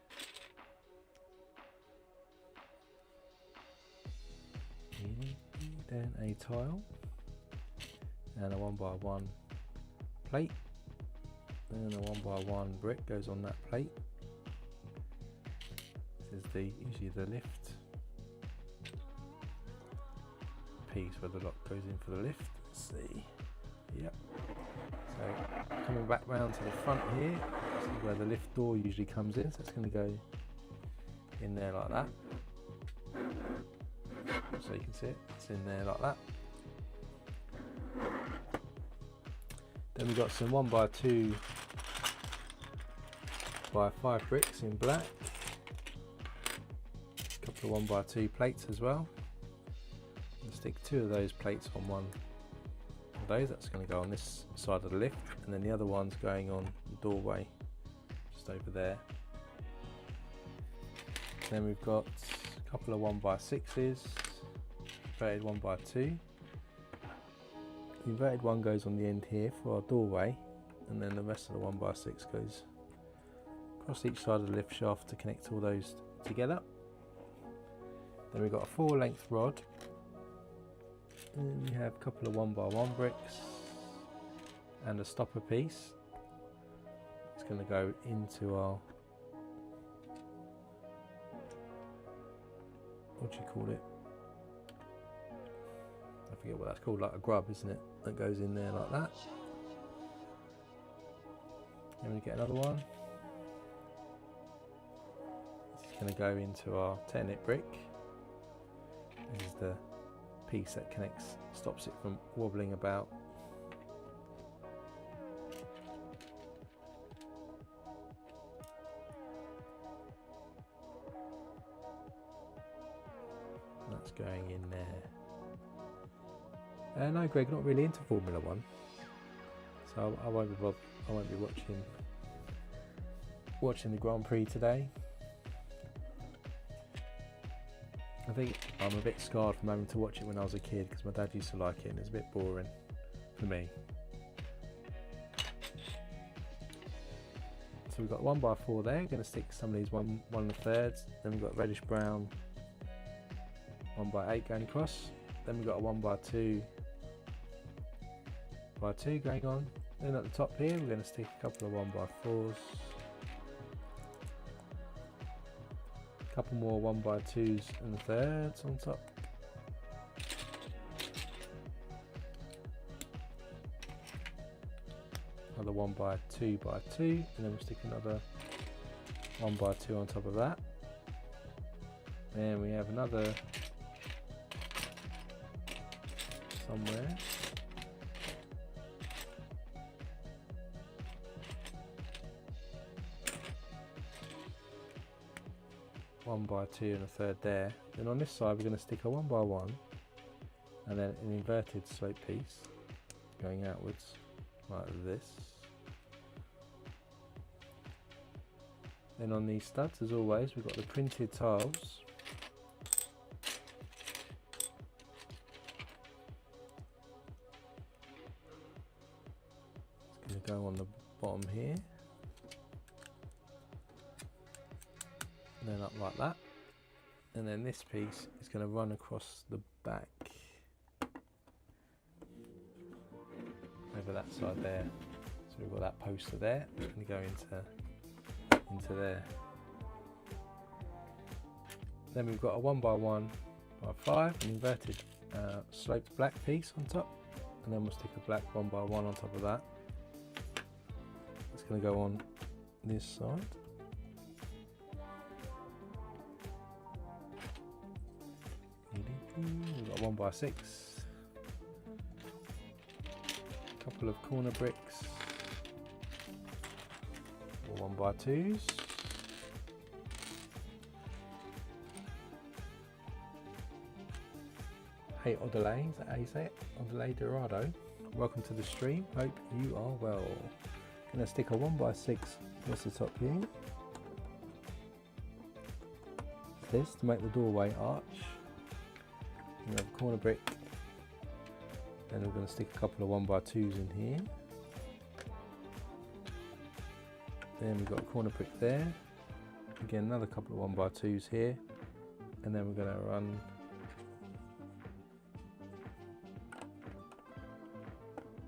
Then a tile and a 1x1 plate, and a 1x1 brick goes on that plate. This is usually the lift piece where the lock goes in for the lift. Let's see. Yep. So coming back round to the front here, this is where the lift door usually comes in. So it's going to go in there like that. So you can see it. It's in there like that. Then we've got some 1x2 by 5 bricks in black. A couple of 1x2 plates as well. I'll stick 2 of those plates on one of those. That's going to go on this side of the lift, and then the other one's going on the doorway just over there. Then we've got a couple of 1x6s, inverted 1x2. The inverted one goes on the end here for our doorway, and then the rest of the 1x6 goes across each side of the lift shaft to connect all those together. Then we've got a 4 length rod, and we have a couple of 1x1 bricks and a stopper piece. It's going to go into our, what do you call it? I forget what that's called, like a grub, isn't it? That goes in there like that. Then we get another one. This is going to go into our 10-inch brick. This is the piece that connects, stops it from wobbling about. That's going in there. No, Greg, not really into Formula One, so I won't be watching the Grand Prix today. I think I'm a bit scarred from having to watch it when I was a kid, because my dad used to like it and it's a bit boring for me. So we've got 1x4 there. Going to stick some of these 1 1/3. Then we've got reddish brown 1x8 going across. Then we've got a 1x2 by 2 going on. Then at the top here we're going to stick a couple of 1x4s, a couple more 1x2s and 1/3 on top. Another 1x2 by 2, and then we'll stick another 1x2 on top of that. And we have another somewhere. One by 2 and a 1/3 there. Then on this side we're going to stick a 1x1 and then an inverted slope piece going outwards like this. Then on these studs, as always, we've got the printed tiles. It's going to go on the bottom here. And then up like that. and then this piece is going to run across the back over that side there. So we've got that poster there, it's going to go into there. Then we've got a 1x1 by 5, an inverted sloped black piece on top, and then we'll stick a black 1x1 on top of that. It's going to go on this side. We've got a 1x6, a couple of corner bricks, or 1x2s. 8 Odelay, is that how you say it? Odelay Dorado. Welcome to the stream, hope you are well. Gonna stick a 1x6 across the top here. This to make the doorway arch. We have a corner brick. Then we're going to stick a couple of 1x2s in here. Then we've got a corner brick there. Again, another couple of 1x2s here. And then we're going to run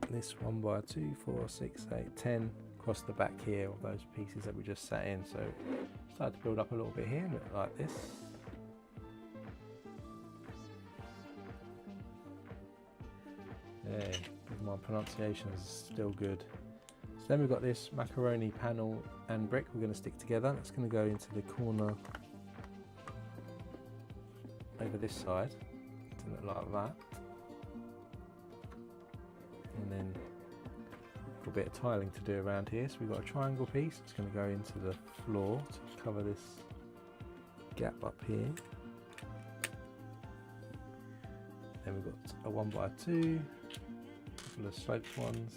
this 1x2, 4, 6, 8, 10 across the back here of those pieces that we just sat in. So start to build up a little bit here, like this. Yeah, my pronunciation is still good. So then we've got this macaroni panel and brick we're going to stick together. That's going to go into the corner over this side to look like that. And then a bit of tiling to do around here. So we've got a triangle piece. It's going to go into the floor to cover this gap up here. Then we've got a 1x2, a couple of sloped ones,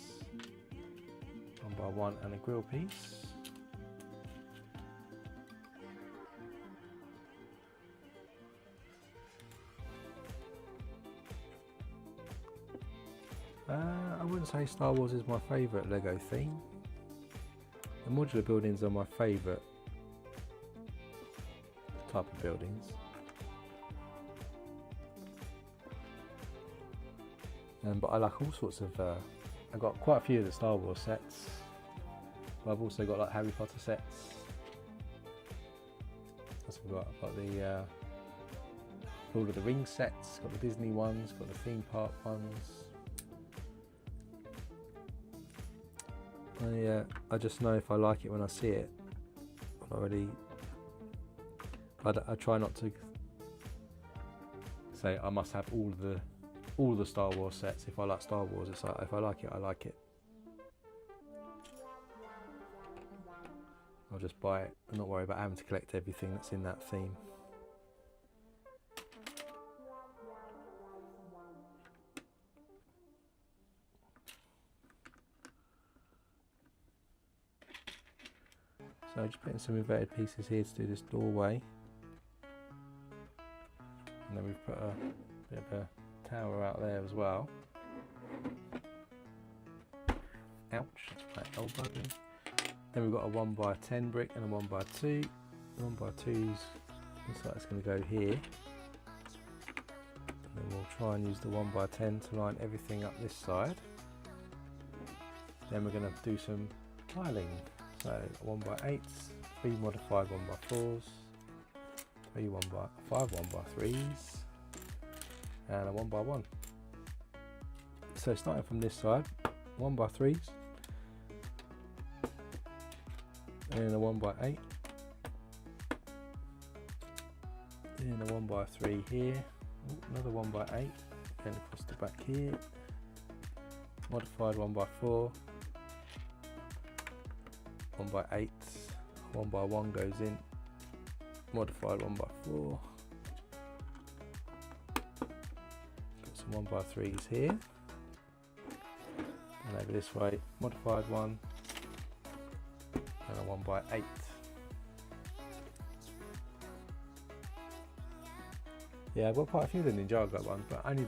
1x1 and a grill piece. I wouldn't say Star Wars is my favourite Lego theme. The modular buildings are my favourite type of buildings. But I like all sorts of, I've got quite a few of the Star Wars sets. But I've also got like Harry Potter sets. I've got the Lord of the Rings sets, got the Disney ones, got the theme park ones. I just know if I like it when I see it. I try not to say I must have all the Star Wars sets. If I like Star Wars, it's like if I like it, I like it. I'll just buy it and not worry about having to collect everything that's in that theme. So just putting some inverted pieces here to do this doorway. And then we've put a bit of a tower out there as well. Ouch, that's my elbow. Then we've got a 1x10 brick and a 1x2. The 1x2s looks like it's going to go here. And then we'll try and use the 1x10 to line everything up this side. Then we're going to do some tiling. So 1x8s, 3 modified 1x4s, 3 1x5 1x3s, and a 1x1. So starting from this side, 1x3s, and a 1x8, and a 1x3 here, another 1x8, then across the back here, modified 1x4, 1x8, 1x1 goes in, modified 1x4, got some 1x3s here, and over this way, modified 1, and a 1x8. Yeah, I've got quite a few of the Ninjago ones, but only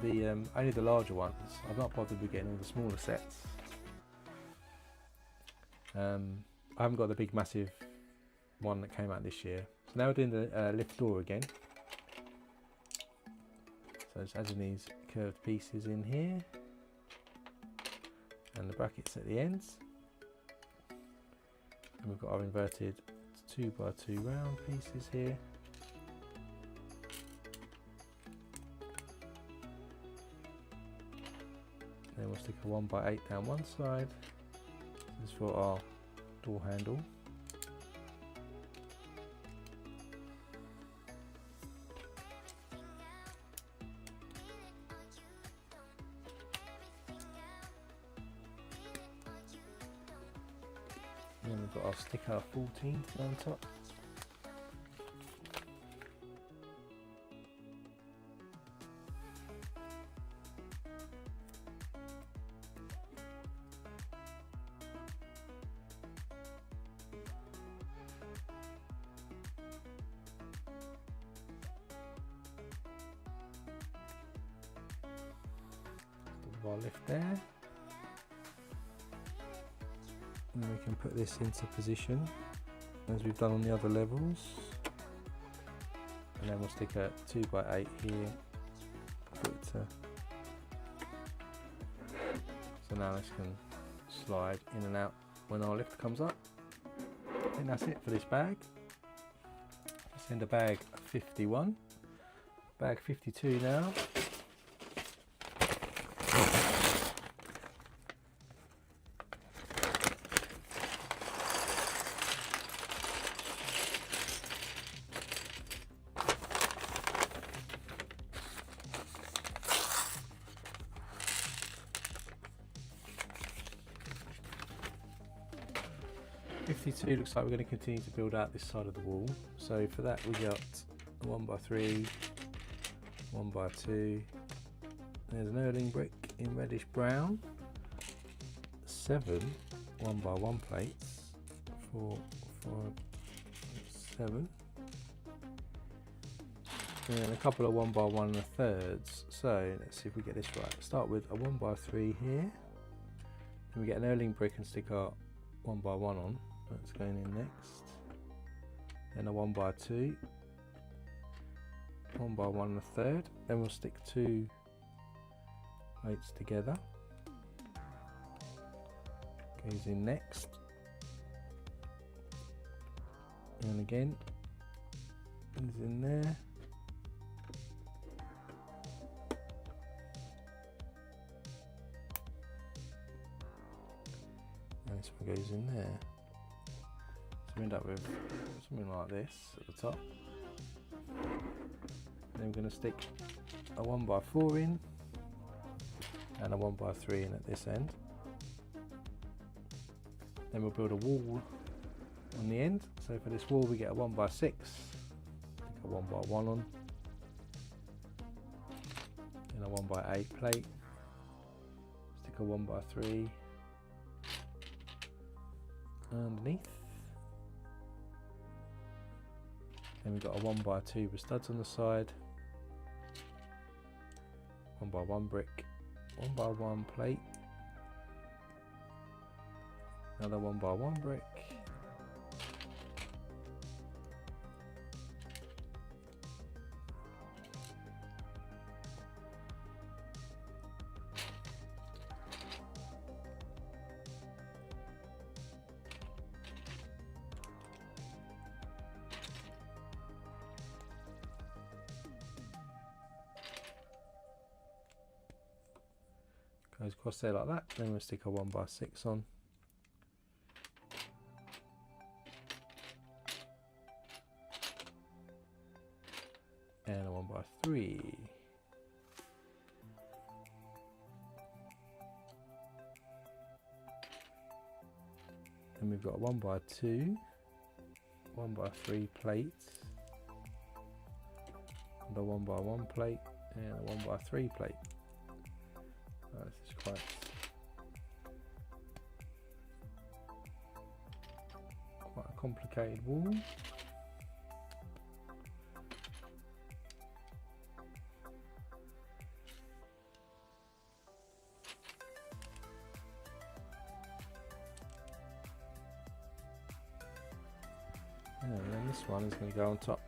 the larger ones. I've not bothered with getting all the smaller sets. I haven't got the big massive one that came out this year. So now we're doing the lift door again. So just adding these curved pieces in here and the brackets at the ends. And we've got our inverted 2x2 round pieces here. Then we'll stick a 1x8 down one side. This is for our door handle. And then we've got our sticker 14 on top. Our lift there, and then we can put this into position as we've done on the other levels, and then we'll stick a 2x8 here for it to, so now this can slide in and out when our lift comes up. I think that's it for this bag. Let's end a bag 51, bag 52 now. 52 looks like we're going to continue to build out this side of the wall. So for that we got a 1x3, 1x2, there's an Erling brick in reddish brown, 7 1x1 plates, 4, 5, 7, and a couple of 1x1 1/3. So let's see if we get this right. Start with a 1x3 here, then we get an Erling brick and stick our 1x1 on. That's going in next. Then a 1x2, 1x1 1/3. Then we'll stick 2 plates together. Goes in next. And again, is in there. And this one goes in there. So we end up with something like this at the top. And then we're going to stick a 1x4 in and a 1x3 in at this end. Then we'll build a wall on the end. So for this wall we get a 1x6, stick a 1x1 on, then a 1x8 plate, stick a 1x3 underneath. Then we've got a 1x2 with studs on the side, 1x1 brick, 1x1 plate, another 1x1 brick, goes across there like that. Then we'll stick a 1x6 on. And a 1x3. Then we've got a 1x2, 1x3 plate, and a 1x1 plate, and a 1x3 plate. This is quite a complicated wall. And then this one is going to go on top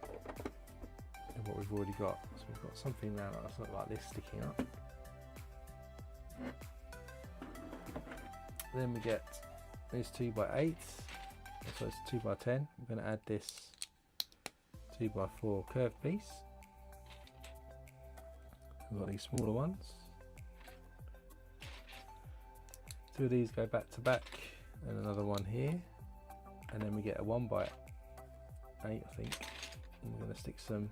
of what what we've already got. So we've got something now that's not like this sticking up. Then we get these 2x8, so it's 2x10. We're going to add this 2x4 curved piece. We've got these smaller ones. 2 of these go back to back, and another one here. And then we get a 1x8, I think. And we're going to stick some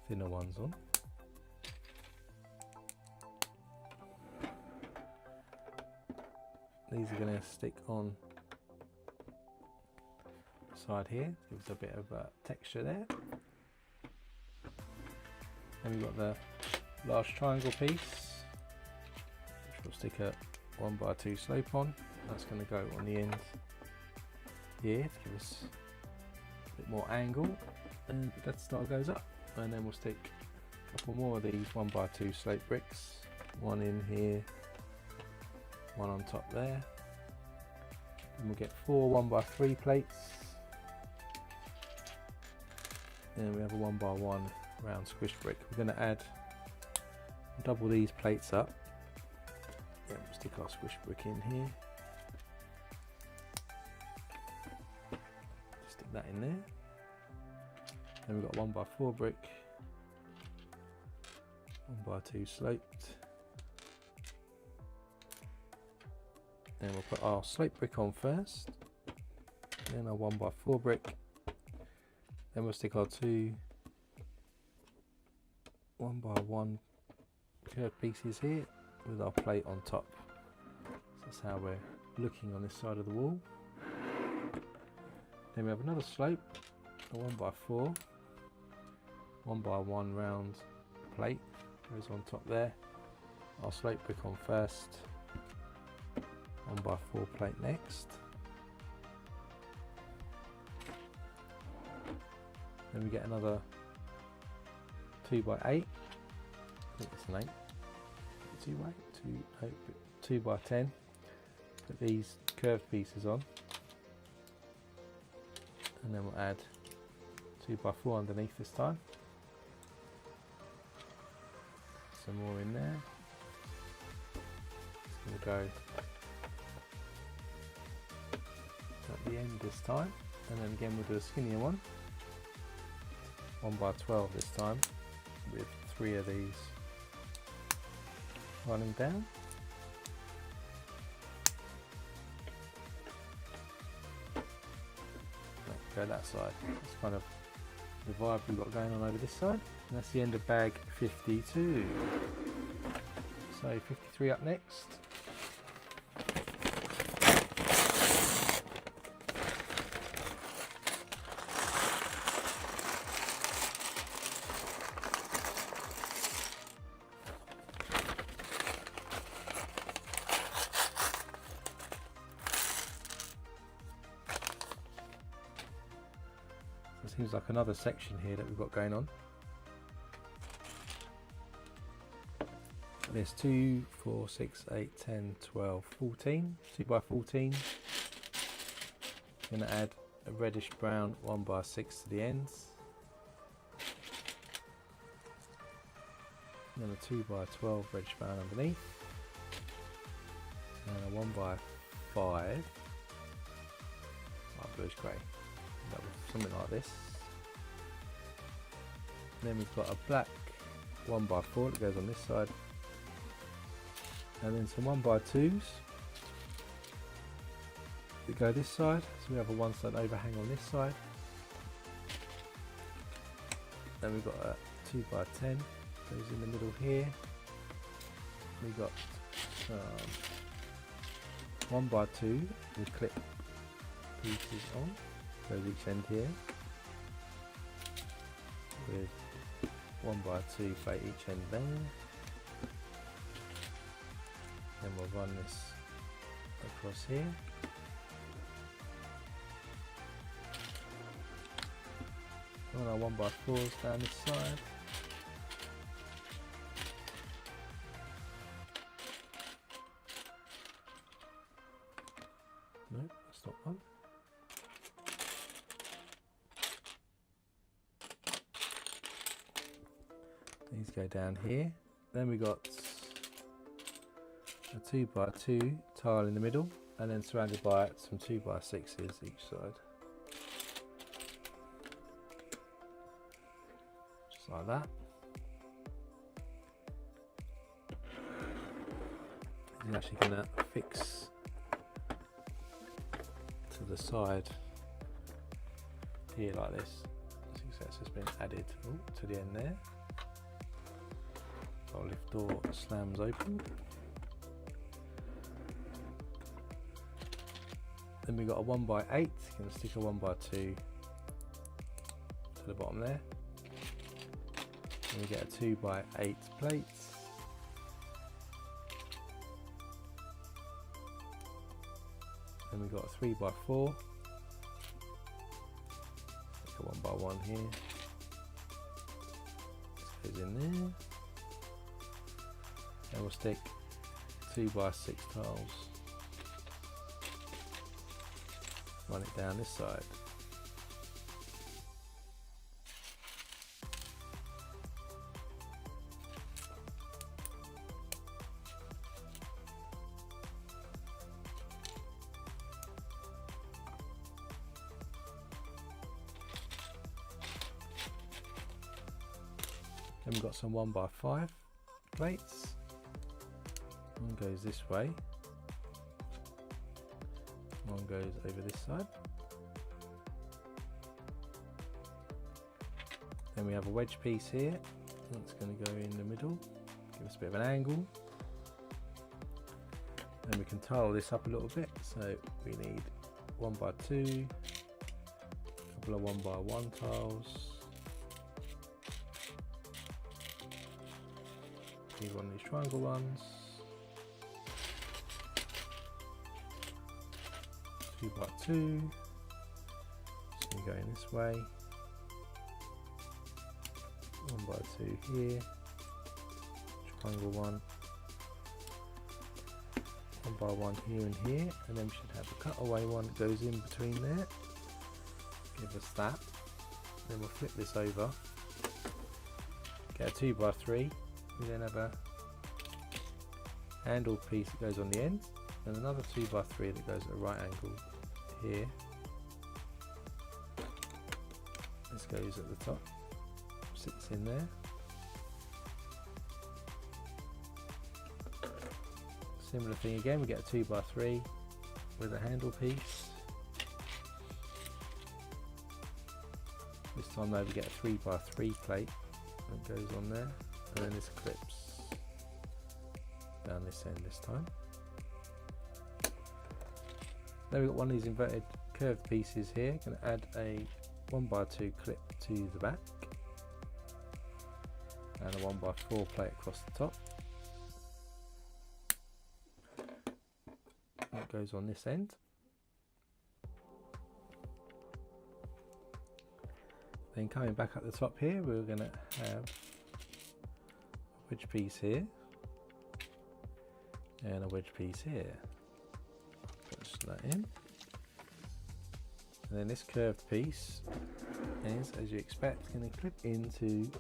thinner ones on. These are going to stick on the side here, gives a bit of texture there. Then we've got the large triangle piece, which will stick a 1x2 slope on. That's going to go on the end here to give us a bit more angle, and the Death Star goes up. And then we'll stick a couple more of these 1x2 slope bricks, one in here, one on top there. And we'll get 4 1x3 plates. Then we have a 1x1 round squish brick. We're going to add, double these plates up. Then we'll stick our squish brick in here. Stick that in there. Then we've got 1x4 brick, 1x2 sloped. Then we'll put our slope brick on first, then our 1x4 brick, then we'll stick our 2 1x1 curved pieces here with our plate on top. So that's how we're looking on this side of the wall. Then we have another slope, a 1x4, 1x1 round plate goes on top there. Our slope brick on first, 1x4 plate next. Then we get another 2x8. I think it's an 8. 2x10. Put these curved pieces on, and then we'll add 2x4 underneath this time. Some more in there. We'll go at the end this time, and then again we'll do a skinnier one, 1x12 this time, with 3 of these running down. Go that side. That's kind of the vibe we've got going on over this side, and that's the end of bag 52. So 53 up next. Seems like another section here that we've got going on. There's 2, 4, 6, 8, 10, 12, 14, 2x14. I'm going to add a reddish brown 1x6 to the ends. And then a 2x12 reddish brown underneath. And a 1x5 bluish grey. Something like this. And then we've got a black 1x4 that goes on this side, and then some 1x2s that go this side. So we have a 1-side overhang on this side. Then we've got a 2x10 goes in the middle here. We've got 1x2 with clip pieces on. Goes each end here with 1x2 for each end there. Then we'll run this across here. Run our 1x4s down this side. Nope, that's not one. go down here. Then we got a 2x2 tile in the middle, and then surrounded by some 2x6s each side. Just like that. You're actually going to fix to the side here like this. Success has been added to the end there. Our lift door slams open. Then we got a 1x8. Going to stick a 1x2 to the bottom there. Then we get a 2x8 plate. Then we got a 3x4. Stick a 1x1 here. This goes in there. And we'll stick 2x6 tiles. Run it down this side. Then we've got some 1x5 plates. One goes this way, one goes over this side. Then we have a wedge piece here, that's going to go in the middle, give us a bit of an angle. Then we can tile this up a little bit, so we need 1x2, a couple of 1x1 tiles. Need one of these triangle ones. 2x2, so we go in this way, 1x2 here, triangle one, 1x1 here and here, and then we should have a cutaway one that goes in between there, give us that. Then we'll flip this over, get a 2x3, we then have a handle piece that goes on the end, and another 2x3 that goes at a right angle here. This goes at the top, sits in there. Similar thing again, we get a 2x3 with a handle piece. This time though we get a 3x3 plate that goes on there, and then this clips down this end this time. Then we've got one of these inverted curved pieces here. Going to add a 1x2 clip to the back and a 1x4 plate across the top. That goes on this end. Then coming back up the top here, we're going to have a wedge piece here and a wedge piece here. Push that in, and then this curved piece is, as you expect, going to clip into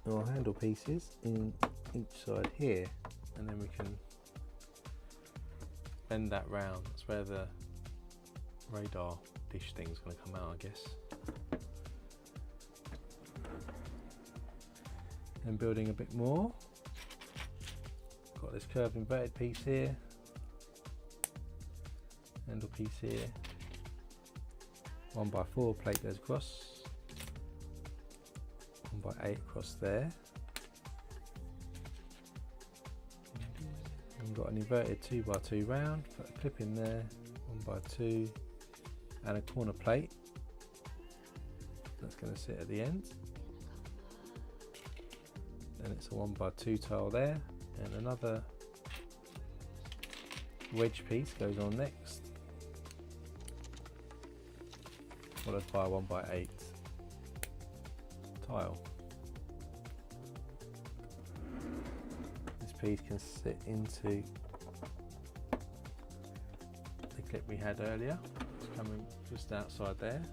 our handle pieces in each side here, and then we can bend that round. That's where the radar dish thing's going to come out, I guess. And building a bit more, got this curved inverted piece here, handle piece here, 1x4 plate goes across, 1x8 across there. And we've got an inverted 2x2 round, put a clip in there, 1x2, and a corner plate that's going to sit at the end. Then it's a 1x2 tile there, and another wedge piece goes on next, followed by a 1x8 tile. This piece can sit into the clip we had earlier. It's coming just outside there.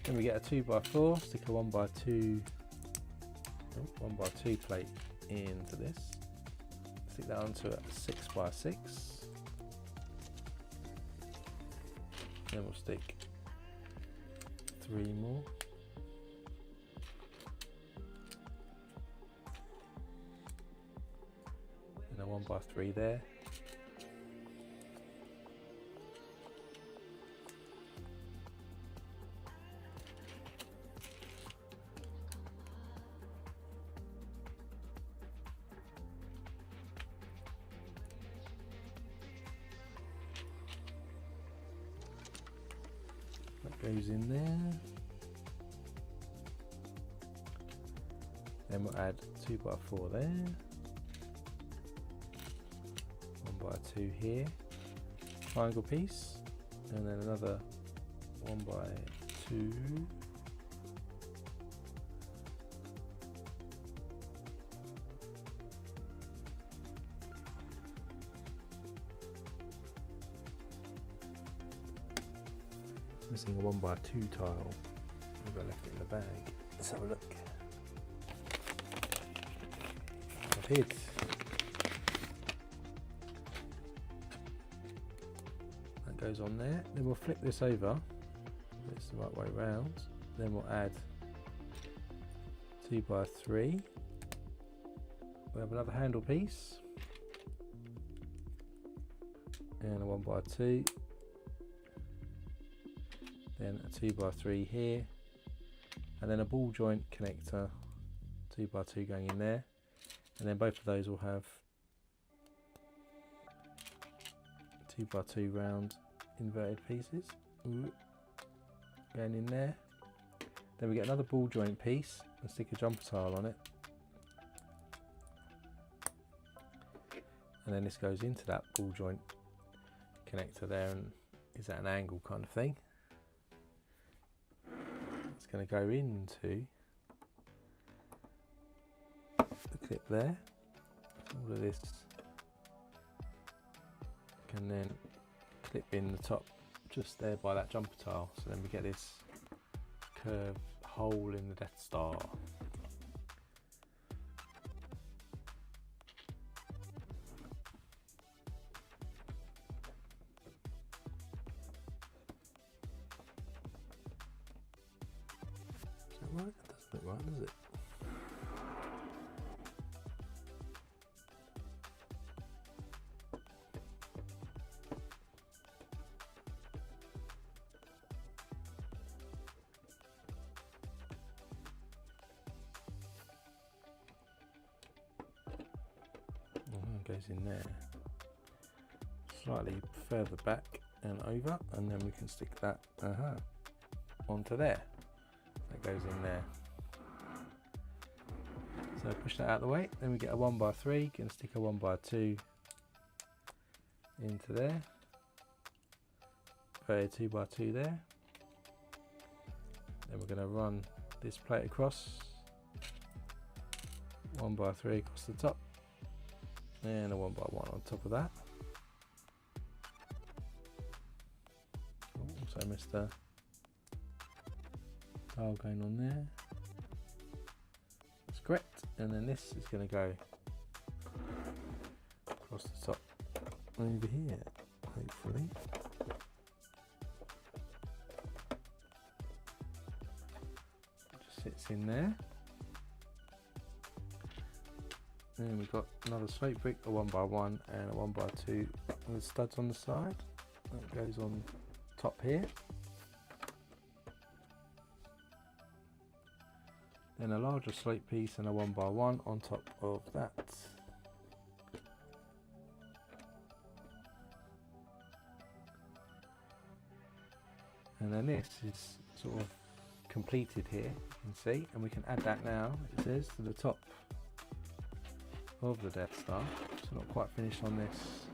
Then we get a 2x4, stick a 1x2 plate into this. Stick that onto a 6x6. Then we'll stick 3 more. And a 1x3 there. That goes in there. Then we'll add 2x4 there. 1x2 here. Triangle piece. And then another 1x2. Missing a 1x2 tile. Maybe I left it in the bag. Let's have a look. I did. That goes on there. Then we'll flip this over. It's the right way round. Then we'll add 2x3. We'll have another handle piece. And a 1x2. Then a 2x3 here, and then a ball joint connector, 2x2 going in there, and then both of those will have 2x2 round inverted pieces going in there. Then we get another ball joint piece and stick a jumper tile on it, and then this goes into that ball joint connector there and is at an angle kind of thing. It's going to go into the clip there. All of this can then clip in the top just there by that jumper tile. So then we get this curved hole in the Death Star. Right? That doesn't look right, does it? It goes in there. Slightly further back and over, and then we can stick that onto there. That goes in there. So push that out of the way. Then we get a 1x3. Can stick a 1x2 into there. Put a 2x2 there. Then we're going to run this plate across. 1x3 across the top, and a 1x1 on top of that. Also missed a tile going on there. That's correct. And then this is going to go across the top over here, hopefully. Just sits in there. Then we've got another slate brick, a 1x1 and a 1x2 with studs on the side. That goes on top here. Then a larger slate piece and a 1x1 on top of that. And then this is sort of completed here, you can see, and we can add that now, it says, to the top of the Death Star. So not quite finished on this.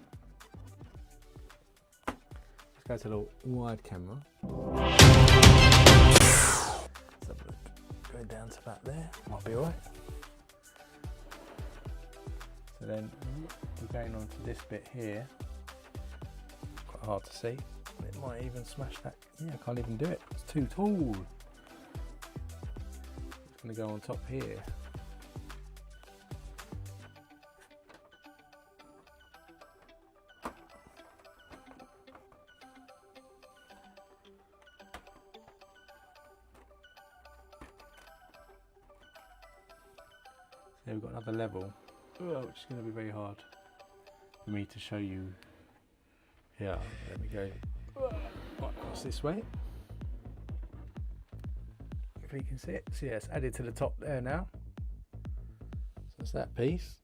Let's go to the wide camera. Let's have a look. Going down to that there, might be alright. So then we're going on to this bit here. Quite hard to see. It might even smash that. Yeah, I can't even do it. It's too tall. going to go on top here. So we've got another level, which is going to be very hard for me to show you. Yeah, there we go. Right across this way. If you can see it. So yeah, it's added to the top there now. So that's that piece.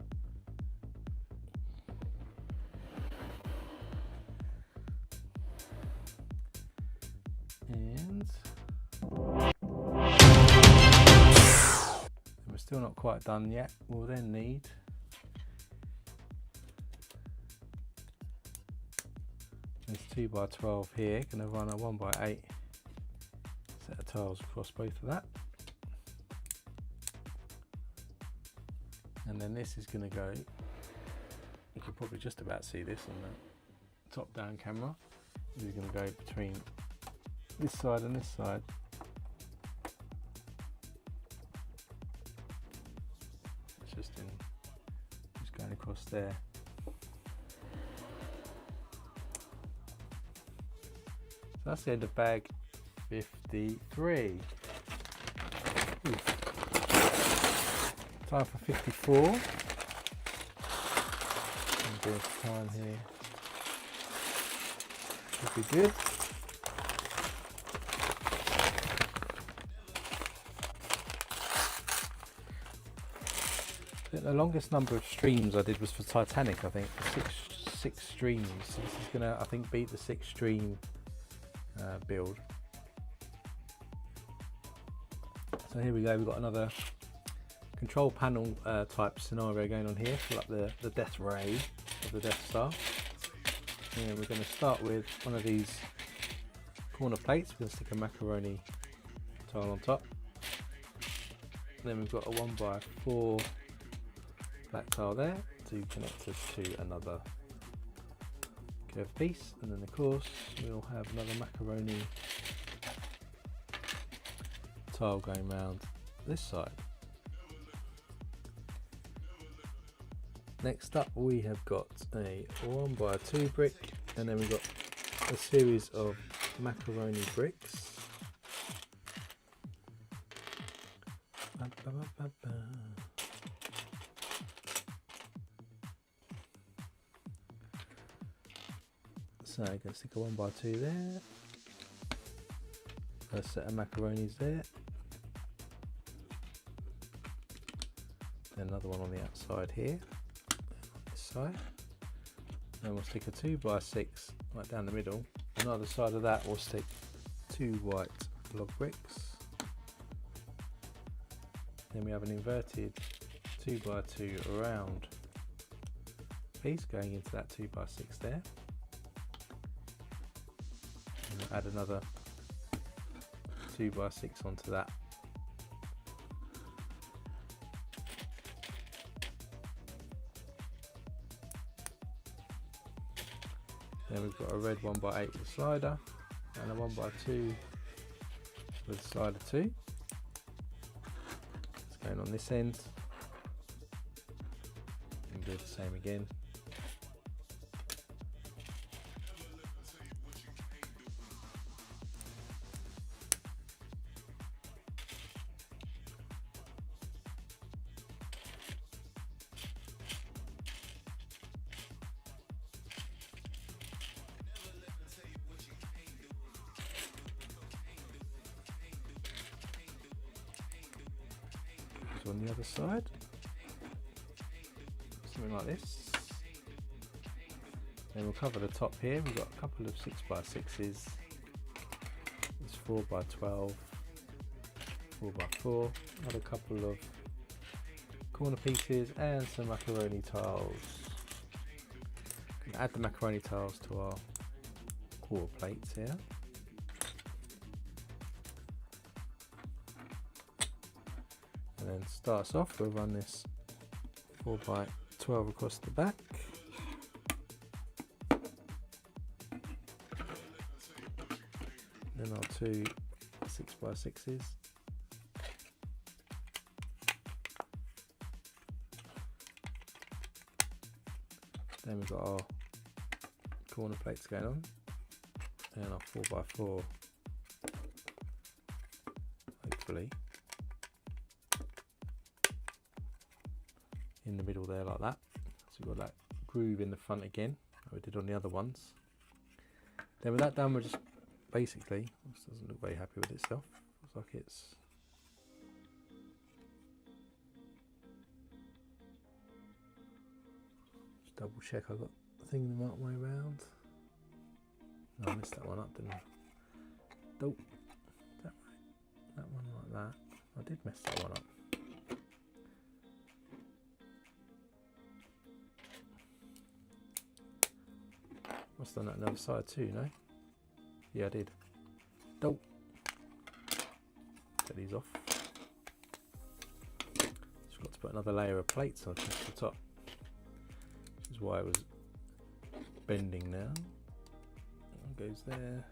And we're still not quite done yet. We'll then need this 2x12 here, going to run a 1x8 set of tiles across both of that. And then this is going to go, you can probably just about see this on the top down camera. This is going to go between this side and this side. It's just going across there. So that's the end of bag 53. Ooh. Time for 54. And this time here should be good. The longest number of streams I did was for Titanic, I think. Six streams. So this is gonna, I think, beat the 6 stream build. So here we go, we've got another control panel type scenario going on here for like the death ray of the Death Star. And we're going to start with one of these corner plates. We're going to stick a macaroni tile on top. Then we've got a 1x4 black tile there to connect us to another curved piece, and then of course we'll have another macaroni tile going round this side. Next up we have got a 1x2 brick, and then we've got a series of macaroni bricks. So I'm going to stick a 1x2 there, a set of macaronis there, then another one on the outside here, on this side, then we'll stick a 2x6 right down the middle. On the other side of that we'll stick 2 white log bricks, then we have an inverted 2x2 round piece going into that 2x6 there. Add another 2x6 onto that. Then we've got a red 1x8 with slider and a 1x2 with slider 2. It's going on this end. And do the same again. On the other side, something like this. Then we'll cover the top here. We've got a couple of 6x6s, there's 4x12, 4x4, another couple of corner pieces and some macaroni tiles. Add the macaroni tiles to our quarter plates here. And then starts off, we'll run this 4x12 across the back. Then our 2 6x6s. Then we've got our corner plates going on, and our 4x4, hopefully, in the middle there like that. So we've got that groove in the front again, like we did on the other ones. Then with that done, we're just basically, this doesn't look very happy with itself. Looks like it's just double check I got the thing the right way around. No, I messed that one up, didn't I? Nope. That way. That one like that. I did mess that one up. Must have done that on the other side too, no? Yeah, I did. Nope. Get these off. Just got to put another layer of plates on the top. Which is why it was bending now. One goes there.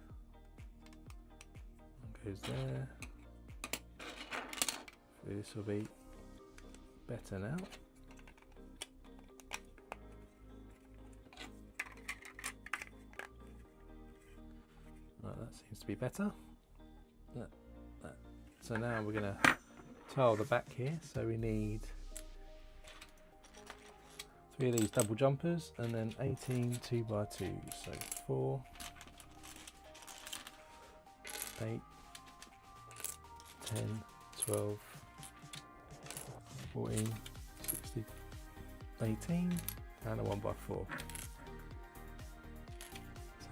One goes there. This will be better now. Right, that seems to be better. That. So now we're going to tile the back here. So we need 3 of these double jumpers and then 18 2x2s. So 4, 8, 10, 12, 14, 16, 18, and a 1x4. So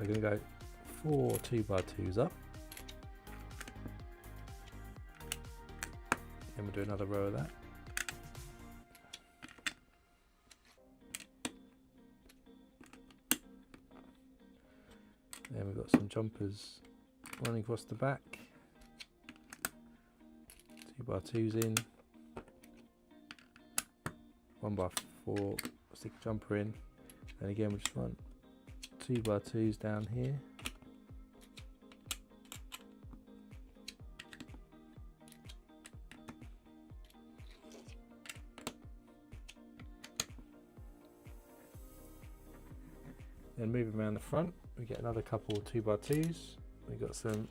we're going to go 4 2x2s up. Then we'll do another row of that. Then we've got some jumpers running across the back. 2x2s in. 1x4 stick a jumper in. And again we just want 2x2s down here. Then moving around the front, we get another couple 2x2s. We've got some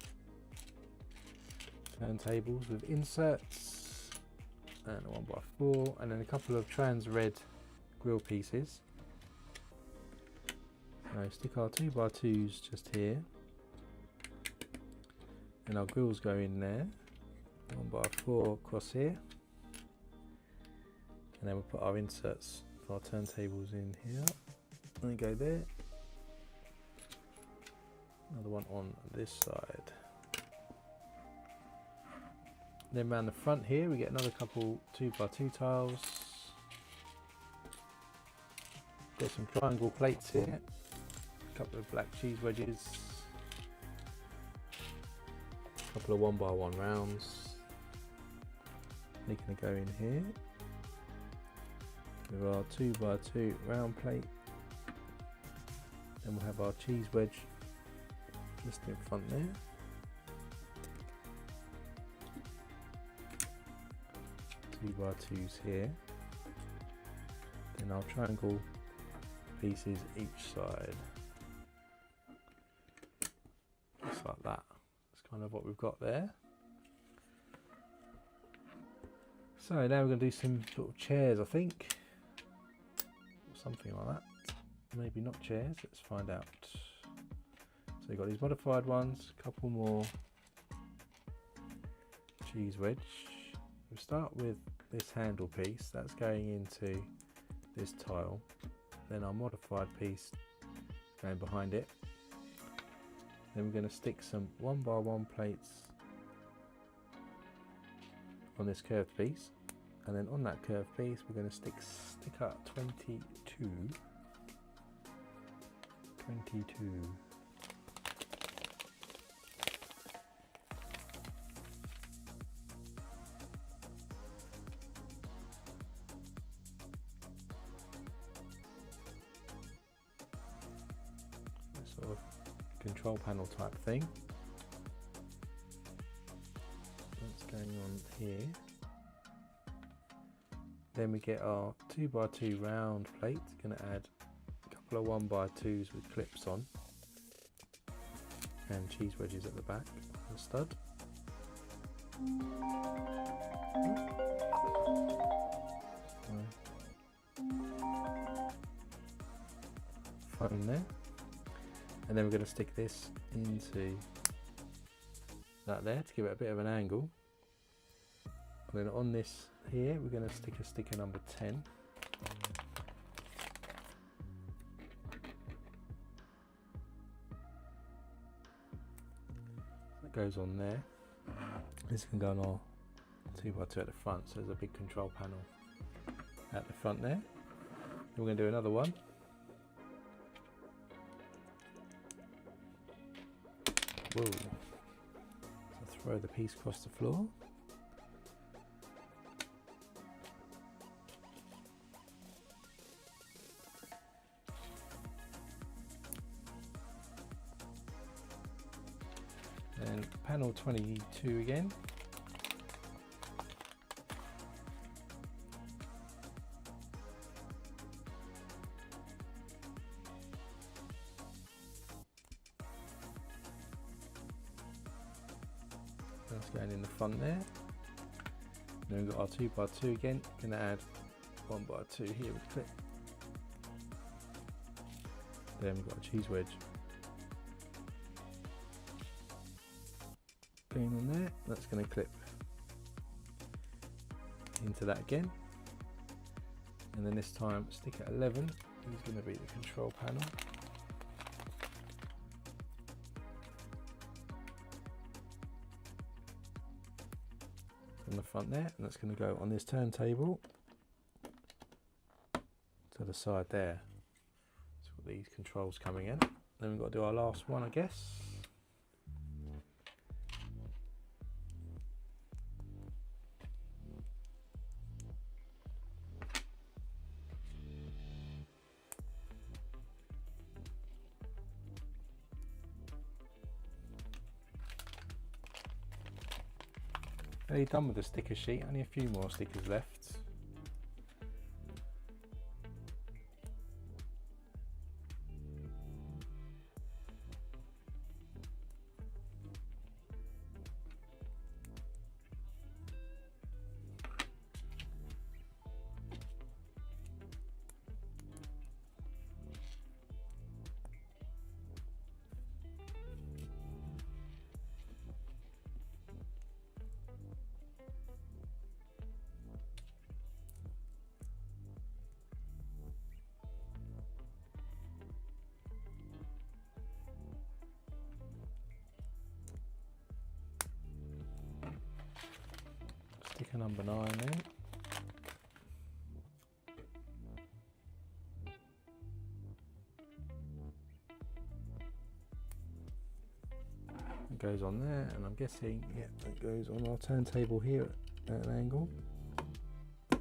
turntables with inserts and a 1x4, and then a couple of trans red grill pieces. So stick our 2x2s just here, and our grills go in there. 1x4 across here, and then we'll put our inserts for our turntables in here. And they go there. Another one on this side. Then around the front here we get another couple 2x2 tiles. Got some triangle plates here. A couple of black cheese wedges. A couple of 1x1 rounds. They're going to go in here. With our 2x2 round plate. Then we'll have our cheese wedge just in front there. Two by twos here. Then our triangle pieces each side. Just like that. That's kind of what we've got there. So now we're going to do some sort of chairs, I think. Something like that. Maybe not chairs, let's find out. So you've got these modified ones, a couple more cheese wedge. We'll start with this handle piece, that's going into this tile. Then our modified piece going behind it. Then we're going to stick some 1x1 plates on this curved piece. And then on that curved piece we're going to stick up 22. Sort of control panel type thing. That's going on here. Then we get our 2x2 round plate. Going to add a couple couple of 1x2s with clips on and cheese wedges at the back, the stud. Foam there, and then we're going to stick this into that there to give it a bit of an angle, and then on this here we're going to stick a sticker number 10. That goes on there. This can go on our 2x2 at the front, so there's a big control panel at the front there. We're going to do another one. Whoa. So throw the piece across the floor. And panel 22 again. That's going in the front there. Then we've got our 2x2 again. Going to add 1x2 here with a clip. Then we've got a cheese wedge. Going on there. That's going to clip into that again. And then this time stick at 11 is going to be the control panel. On the front there, and that's going to go on this turntable to the side there. So we've got these controls coming in. Then we've got to do our last one, I guess. Nearly done with the sticker sheet, only a few more stickers left. Sticker number 9 then. It goes on there, and I'm guessing, yeah, it goes on our turntable here at an angle. There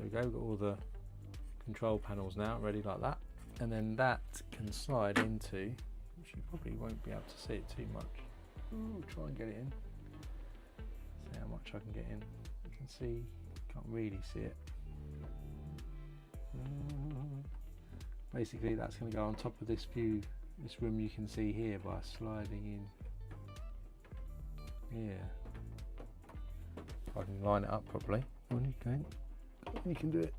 we go, we've got all the control panels now ready like that, and then that can slide into, which you probably won't be able to see it too much. Ooh, try and get it in. See how much I can get in. You can see, can't really see it. Basically that's going to go on top of this view, this room you can see here, by sliding in here. If I can line it up properly. Oh, you can do it.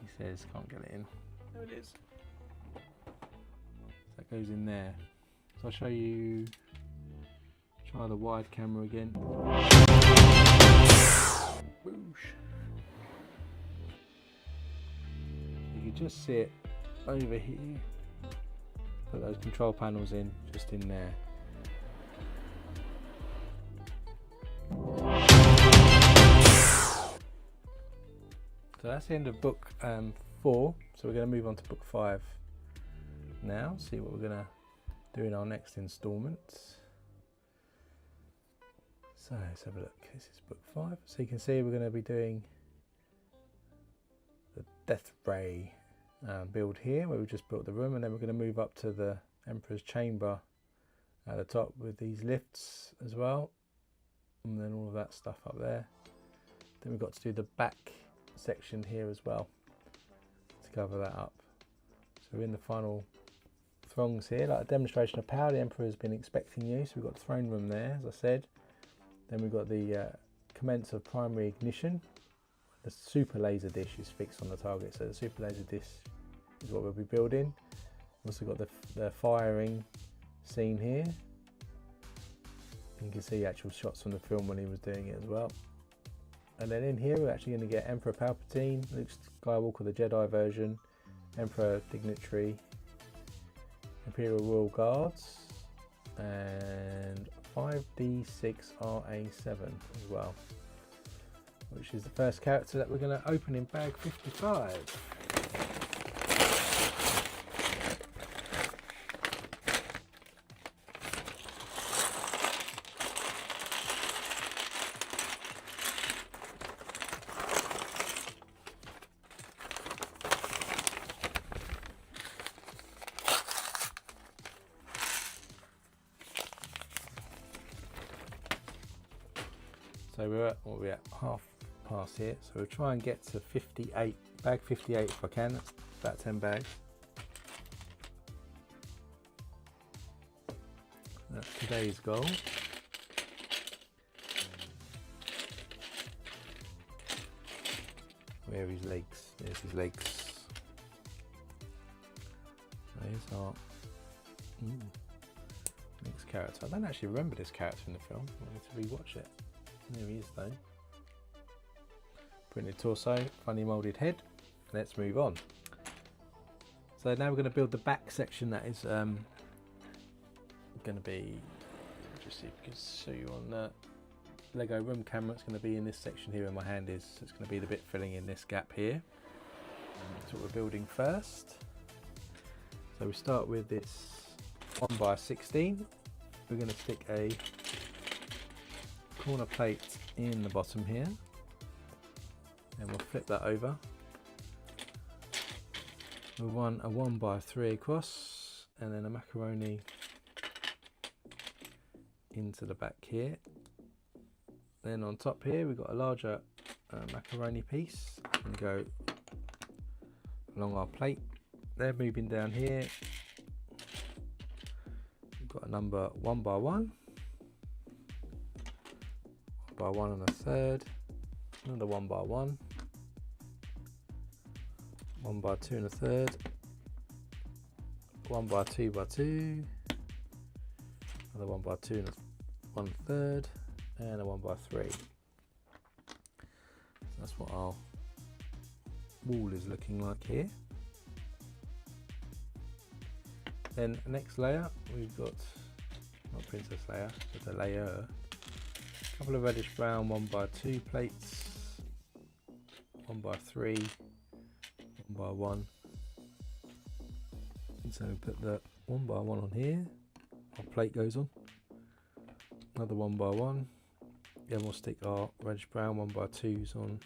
He says can't get it in. There it is. So that goes in there. So I'll show you, try the wide camera again. Whoosh. You can just see it over here. Put those control panels in, just in there. So that's the end of book 4. So we're going to move on to book 5 now, see what we're going to do in our next instalment. So let's have a look. This is book 5. So you can see we're going to be doing the Death Ray build here, where we just built the room, and then we're going to move up to the Emperor's Chamber at the top with these lifts as well, and then all of that stuff up there. Then we've got to do the back section here as well to cover that up. So we're in the final throngs here, like a demonstration of power. The Emperor has been expecting you. So we've got the throne room there, as I said. Then we've got the commence of primary ignition. The super laser dish is fixed on the target, so the super laser dish is what we'll be building. We've also got the firing scene here. You can see actual shots from the film when he was doing it as well. And then in here we're actually going to get Emperor Palpatine, Luke Skywalker, the Jedi version, Emperor Dignitary, Imperial Royal Guards, and 5D6RA7 as well, which is the first character that we're going to open in bag 55. So we're at half past here, so we'll try and get to 58, bag 58 if I can. That's about 10 bags. That's today's goal. Where are his legs? There's his legs. There's our next character. I don't actually remember this character in the film. I need to rewatch it. There he is though. Printed torso, funny moulded head. Let's move on. So now we're going to build the back section that is going to be, just see if I can show you on the Lego room camera. It's going to be in this section here where my hand is. So it's going to be the bit filling in this gap here. That's what we're building first. So we start with this 1x16. We're going to stick a corner plate in the bottom here, and we'll flip that over. We'll run a 1x3 across, and then a macaroni into the back here. Then on top here we've got a larger macaroni piece, and go along our plate. They're moving down here. We've got a number 1x1. By 1 and a third, another 1x1, 1x2 and a third, 1x2x2, another 1x2 and 1/3, and a 1x3. So that's what our wall is looking like here. Then next layer we've got, not Princess Leia, but a layer. Couple of reddish brown 1x2 plates, 1x3, 1x1. And so we put the 1x1 on here, our plate goes on, another 1x1, then we'll stick our reddish brown 1x2s on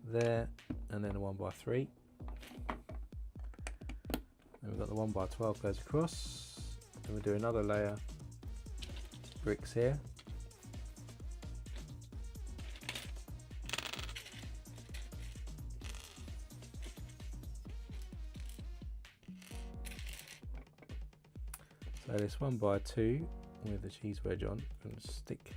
there, and then a 1x3. Then we've got the 1x12 goes across, and we'll do another layer bricks here. So this 1x2 with the cheese wedge on, and stick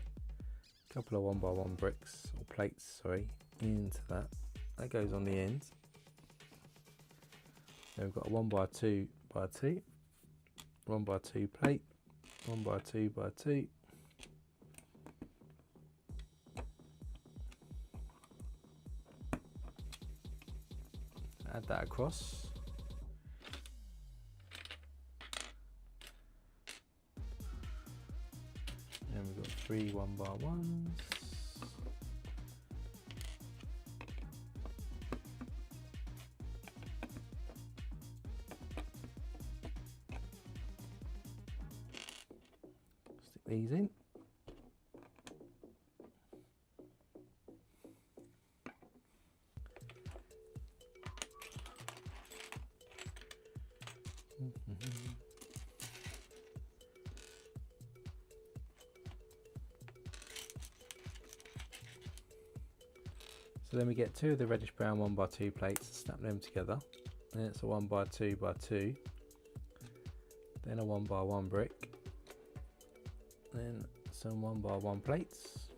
a couple of 1x1 bricks, or plates, sorry, into that. That goes on the end. Then we've got a 1x2x2, 1x2 plate, 1x2x2. Add that across. And we've got 3 1x1s. Stick these in. So then we get two of the reddish brown 1x2 plates, snap them together. Then it's a 1x2x2, then a 1x1 brick, then some 1x1 plates,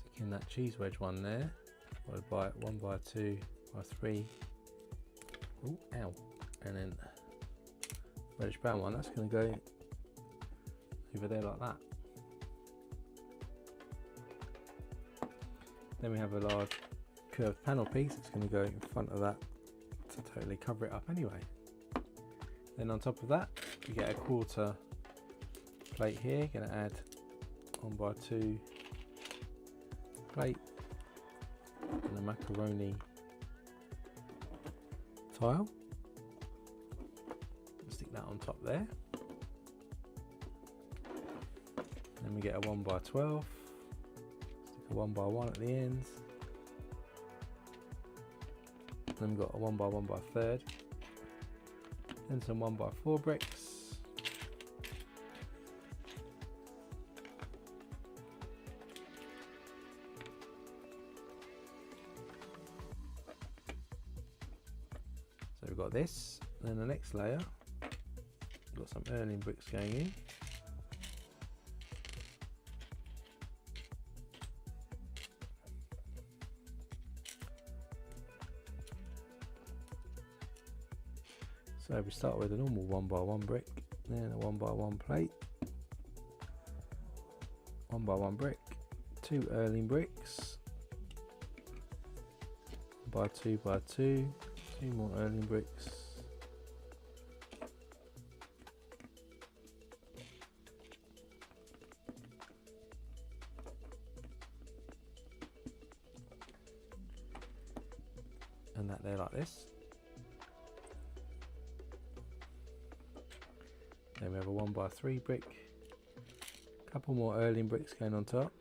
stick in that cheese wedge one there, followed by 1x2x3, oh ow, and then reddish brown one, that's going to go over there like that. Then we have a large curved panel piece, it's going to go in front of that to totally cover it up anyway. Then on top of that we get a quarter plate here, going to add 1x2 plate and a macaroni tile. Stick that on top there. Then we get a 1x12, stick a 1x1 at the ends. Then we've got a 1x1 by third, then some 1x4 bricks, so we've got this. Then the next layer, we've got some Erling bricks going in. So we start with a normal 1x1 brick, then a 1x1 plate, 1x1 brick, two Erling bricks, 1x2x2, two more Erling bricks, and that there like this. Then we have a 1x3 brick, a couple more Erling bricks going on top.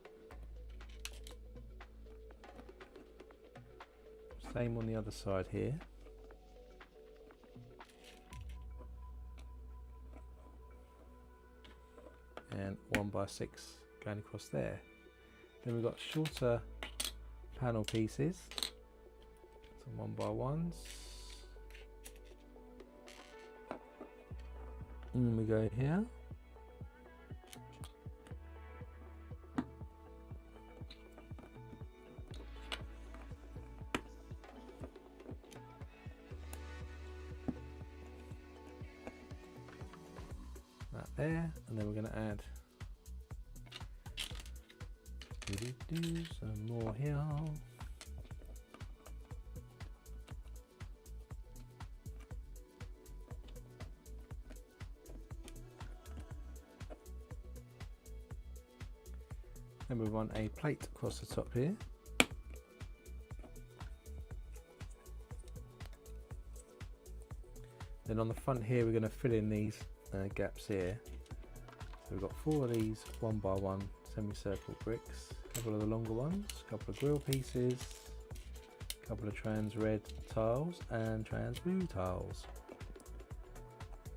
Same on the other side here. And 1x6 going across there. Then we've got shorter panel pieces, some 1x1s. And then we go here. That there, and then we're going to add some more here. Then we want a plate across the top here. Then on the front here we're going to fill in these gaps here. So we've got four of these 1x1 semicircle bricks, a couple of the longer ones, a couple of grill pieces, a couple of trans red tiles and trans blue tiles.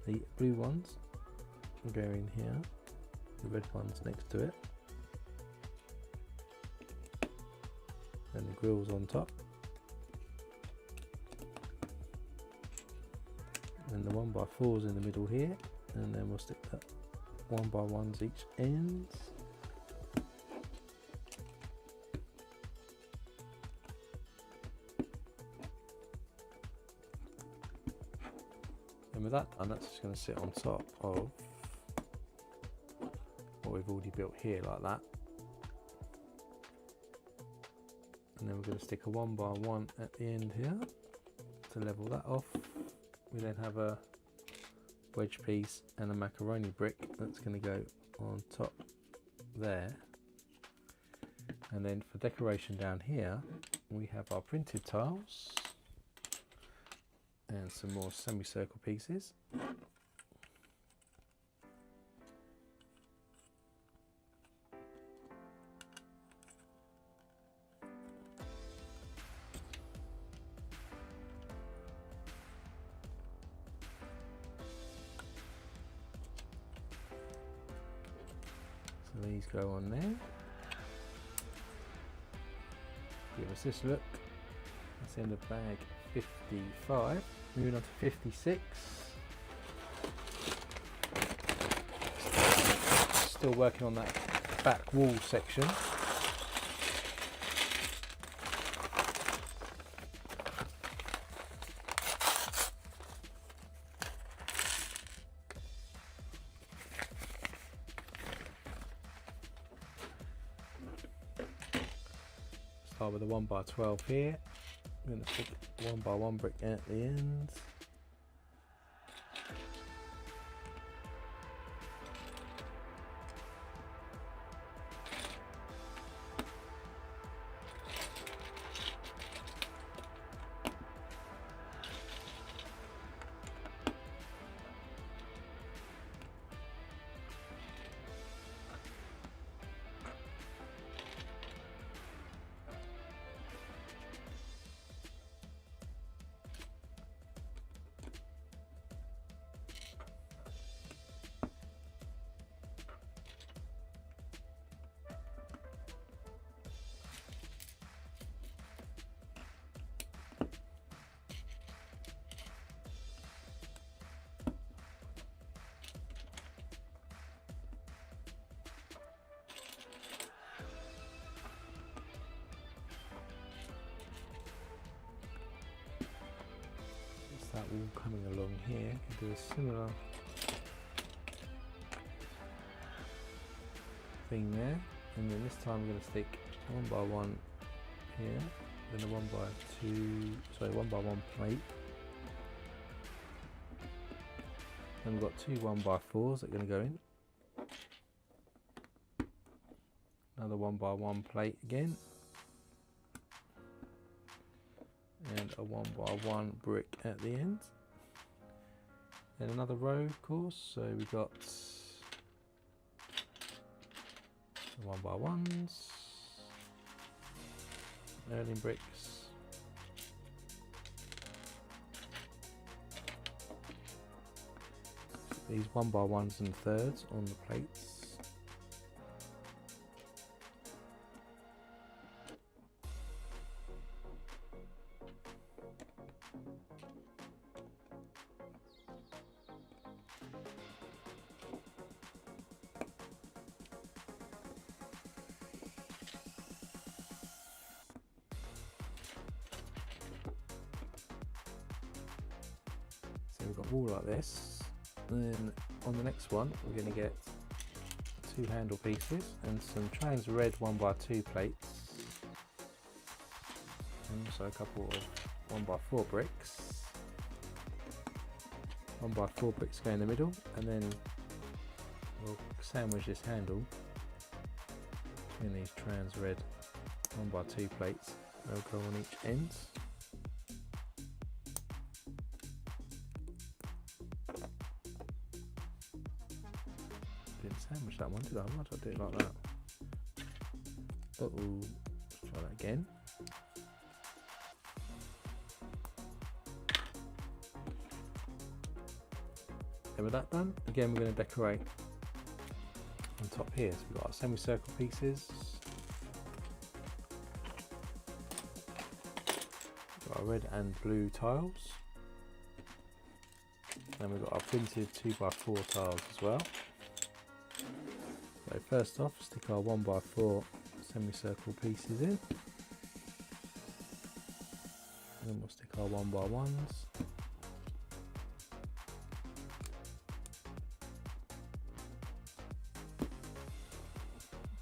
The blue ones go in here, the red ones next to it. Then the grills on top, and the 1x4s in the middle here, and then we'll stick that 1x1s each ends. And with that done, that's just going to sit on top of what we've already built here like that. And then we're going to stick a 1x1 at the end here to level that off. We then have a wedge piece and a macaroni brick that's going to go on top there. And then for decoration down here we have our printed tiles and some more semicircle pieces. So These go on there. Give us this look. That's the end of bag 55. Moving on to 56. Still working on that back wall section. Start with a 1x12 here. I'm going to stick 1x1 brick at the end. That wall coming along here, can do a similar thing there, and then this time we're going to stick 1x1 here, then a 1x1 plate, then we've got two 1x4s that are going to go in, another 1x1 plate again, and a 1x1 brick at the end, and another row of course, so we've got the 1x1s, knurling bricks, these 1x1s and thirds on the plates. So we've got a wall like this, and then on the next one we're going to get two handle pieces and some trans red 1x2 plates, and also a couple of 1x4 bricks. 1x4 bricks go in the middle, and then we'll sandwich this handle in these trans red 1x2 plates. They'll go on each end. Didn't sandwich that one, did I? Why did I do it like that? Uh-oh. Let's try that again. And with that done, again we're going to decorate on top here. So we've got our semicircle pieces, we've got our red and blue tiles, and we've got our printed 2x4 tiles as well. So first off, stick our 1x4 semicircle pieces in, and then we'll stick our 1x1s.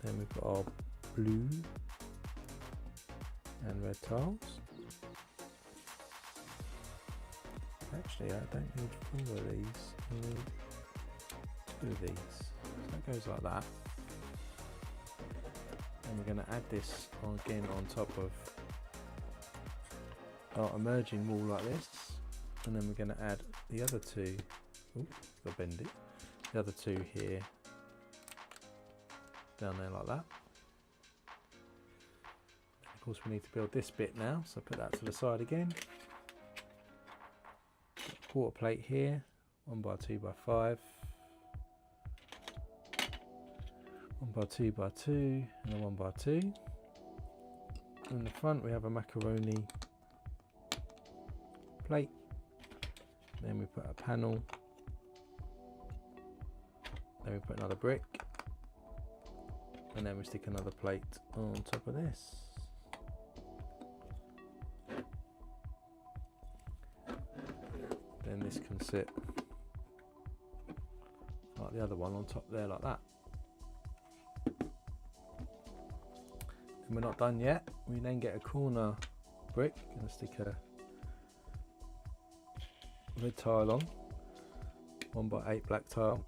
Then we've got our blue and red tiles. Actually, I don't need 4 of these, I need 2 of these. So that goes like that. And we're going to add this again on top of our emerging wall like this. And then we're going to add the other 2, ooh, got to bend it, the other 2 here, down there like that. Of course we need to build this bit now, so put that to the side again. Got a quarter plate here, 1x2x5. 1x2x2 and a 1x2. In the front we have a macaroni plate, then we put a panel, then we put another brick, and then we stick another plate on top of this. Then this can sit like the other one on top there, like that. And we're not done yet. We then get a corner brick and stick a red tile on, 1x8 black tile.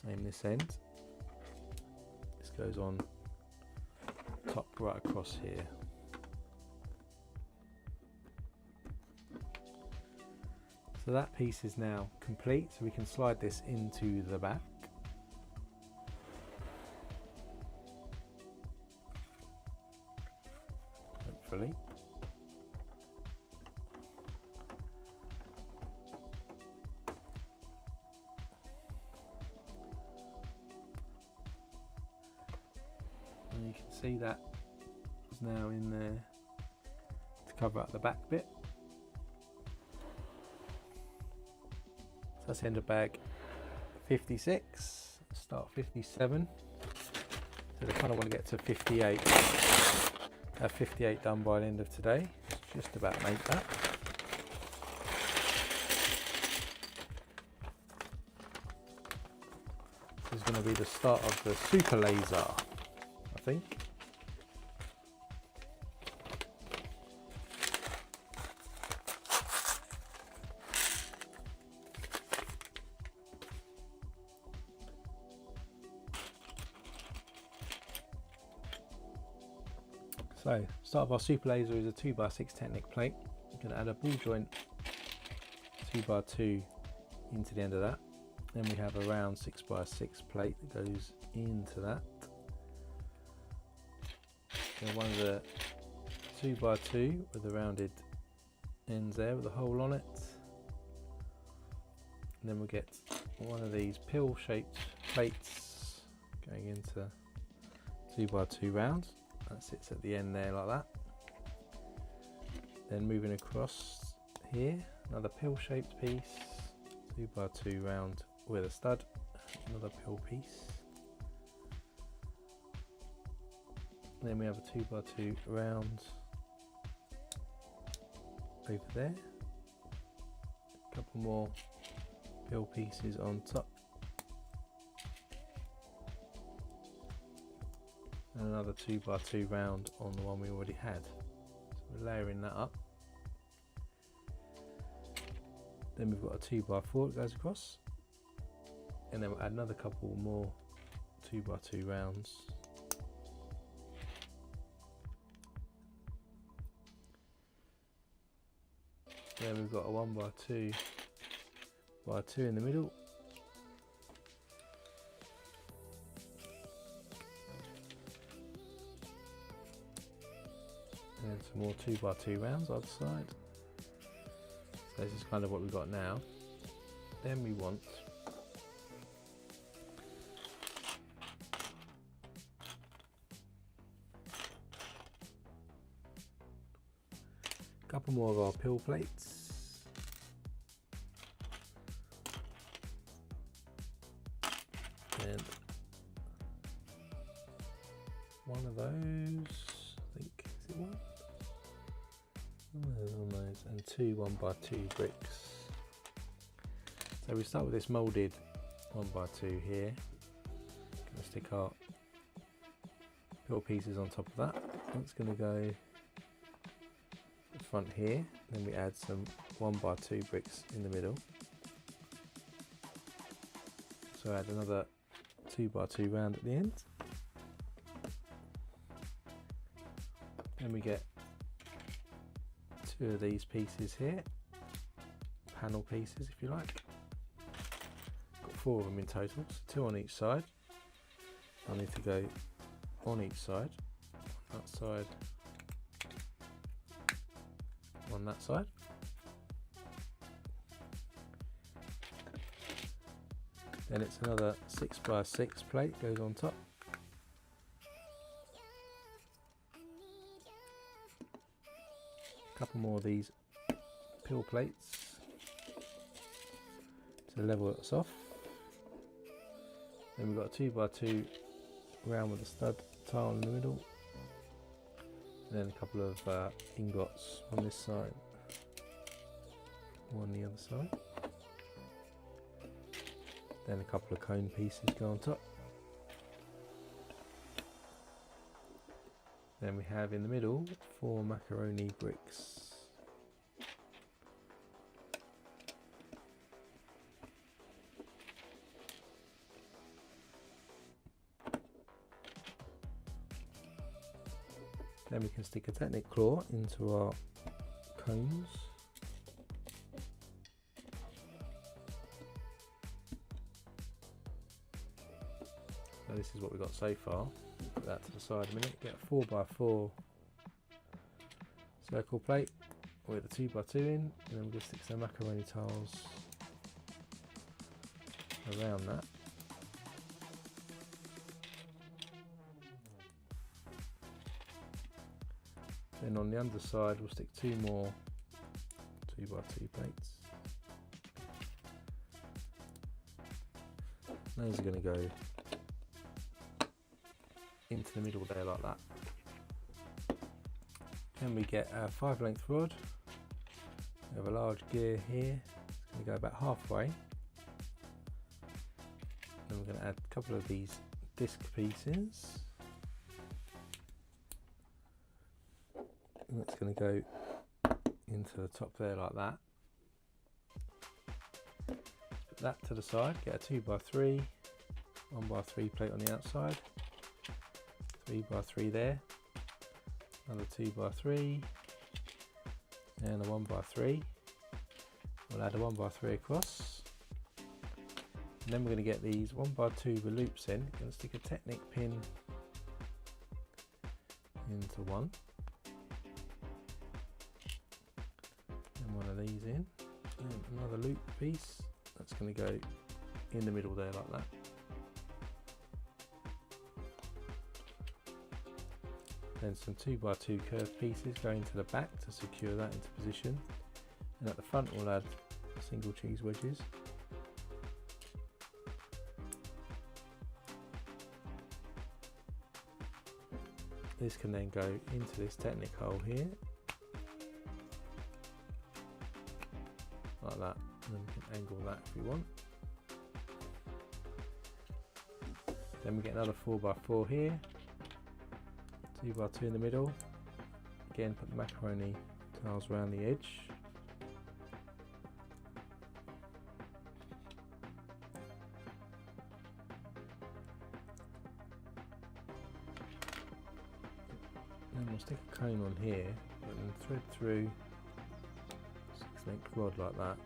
Same this end. This goes on top right across here. So that piece is now complete, so we can slide this into the back. Hopefully. And you can see that is now in there to cover up the back bit. So that's the end of bag 56, start 57. So I kind of want to get to 58. Have 58 done by the end of today. Just about make that. This is going to be the start of the super laser, I think. So, start of our super laser is a 2x6 Technic plate. We're going to add a ball joint 2x2 into the end of that. Then we have a round 6x6 plate that goes into that. Then one of the 2x2 with the rounded ends there with a hole on it. And then we'll get one of these pill shaped plates going into 2x2 rounds. That sits at the end there like that. Then moving across here, another pill shaped piece, 2x2 round with a stud, another pill piece. Then we have a 2x2 round over there, a couple more pill pieces on top, and another 2x2 round on the one we already had. So we're layering that up. Then we've got a 2x4 that goes across, and then we'll add another couple more 2x2 rounds. Then we've got a 1x2 in the middle. And some more 2x2 rounds either side. So this is kind of what we've got now. Then we want a couple more of our pill plates. And one of those, I think, is it one? On those, and two 1x2 bricks. So we start with this moulded 1x2 here. Gonna stick our pill pieces on top of that. That's gonna go the front here. Then we add some 1x2 bricks in the middle. So add another 2x2 round at the end. Then we get two of these pieces here, panel pieces if you like. Got four of them in total, so two on each side. I need to go on each side, on that side, on that side. Then it's another 6x6 plate goes on top. A couple more of these pill plates to level us off. Then we've got a 2x2 round with a stud tile in the middle. And then a couple of ingots on this side, one on the other side. Then a couple of cone pieces go on top. Then we have in the middle 4 macaroni bricks. Then we can stick a Technic claw into our cones. So this is what we've got so far. Put that to the side a minute. Get a 4x4 circle plate with a 2x2 in, and then we'll just stick some macaroni tiles around that. Then on the underside we'll stick 2 more 2x2 plates. Those are going to go into the middle there like that. Then we get a 5-length rod. We have a large gear here. It's going to go about halfway. Then we're going to add a couple of these disc pieces. And it's going to go into the top there like that. Put that to the side, get a 2x3, 1x3 plate on the outside, 3x3 there, another 2x3, and a 1x3. We'll add a 1x3 across. And then we're going to get these 1x2 with loops in. We're going to stick a Technic pin into one. One of these in, and another loop piece that's going to go in the middle there like that. Then some 2x2 curved pieces go into the back to secure that into position, and at the front we'll add single cheese wedges. This can then go into this Technic hole here like that, and then we can angle that if we want. Then we get another 4x4 here, 2x2 in the middle. Again, put the macaroni tiles around the edge. Then we'll stick a cone on here and then thread through 6-length rod like that.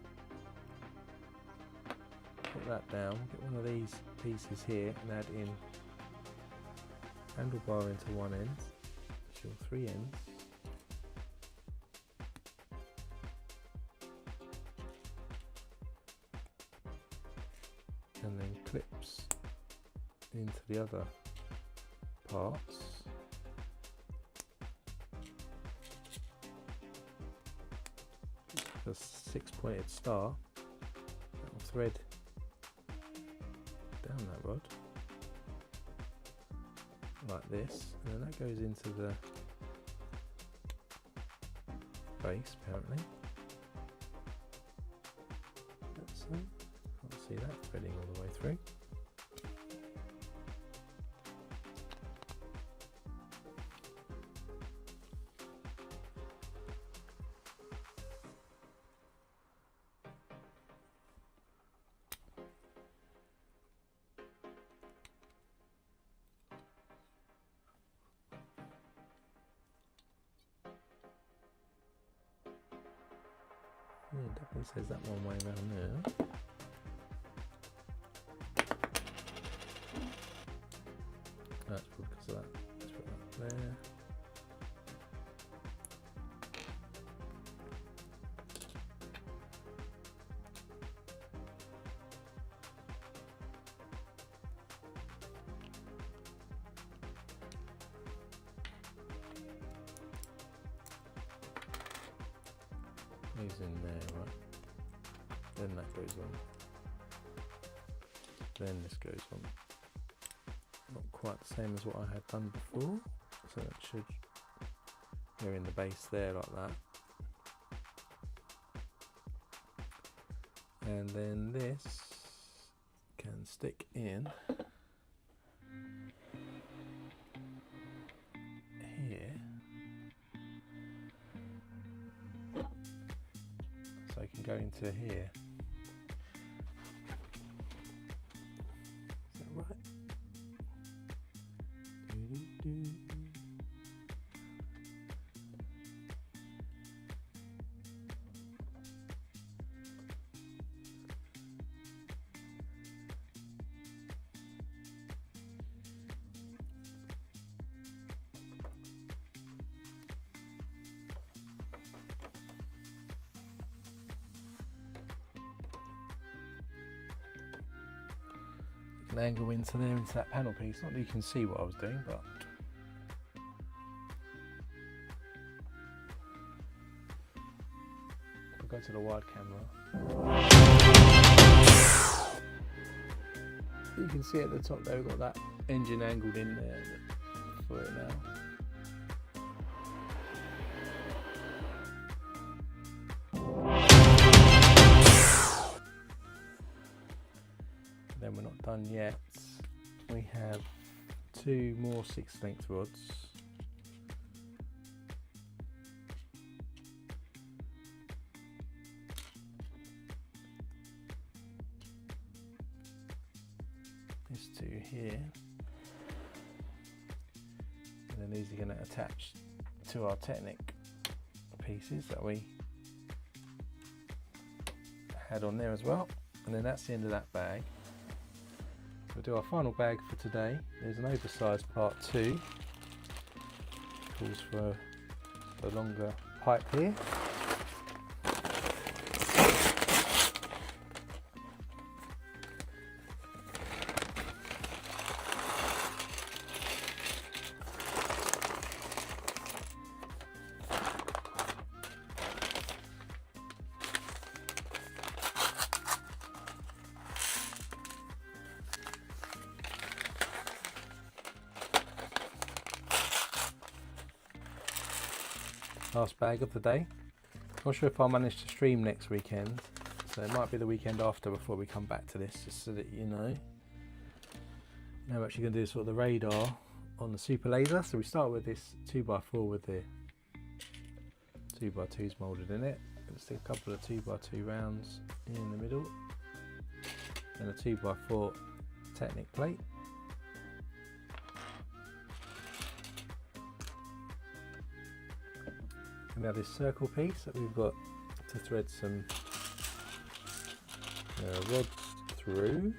Put that down, get one of these pieces here and add in handlebar into one end, show 3 ends. And then clips into the other parts. A 6-pointed star that will thread down that rod like this, and then that goes into the base apparently. Can't see that threading all the way through. Yeah, it definitely says that one way around there. That's because of that. Let's put that there. goes in there, right? Then that goes on. Then this goes on. Not quite the same as what I had done before, so that should go in the base there like that. And then this can stick in here, so I can go into here. Is that right? Doo-doo-doo. An angle into there, into that panel piece. Not that you can see what I was doing, but if I go to the wide camera, you can see at the top there we've got that engine angled in there for it now. Then we're not done yet. We have 2 more 6-length rods. These 2 here. And then these are going to attach to our Technic pieces that we had on there as well. And then that's the end of that bag. We'll do our final bag for today. There's an oversized part 2. Calls for a longer pipe here. Last bag of the day. Not sure if I'll manage to stream next weekend, so it might be the weekend after before we come back to this, just so that you know. Now we're actually going to do sort of the radar on the super laser. So we start with this 2x4 with the 2x2s moulded in it. Let's stick a couple of 2x2 rounds in the middle, and a 2x4 Technic plate. We have this circle piece that we've got to thread some rods through.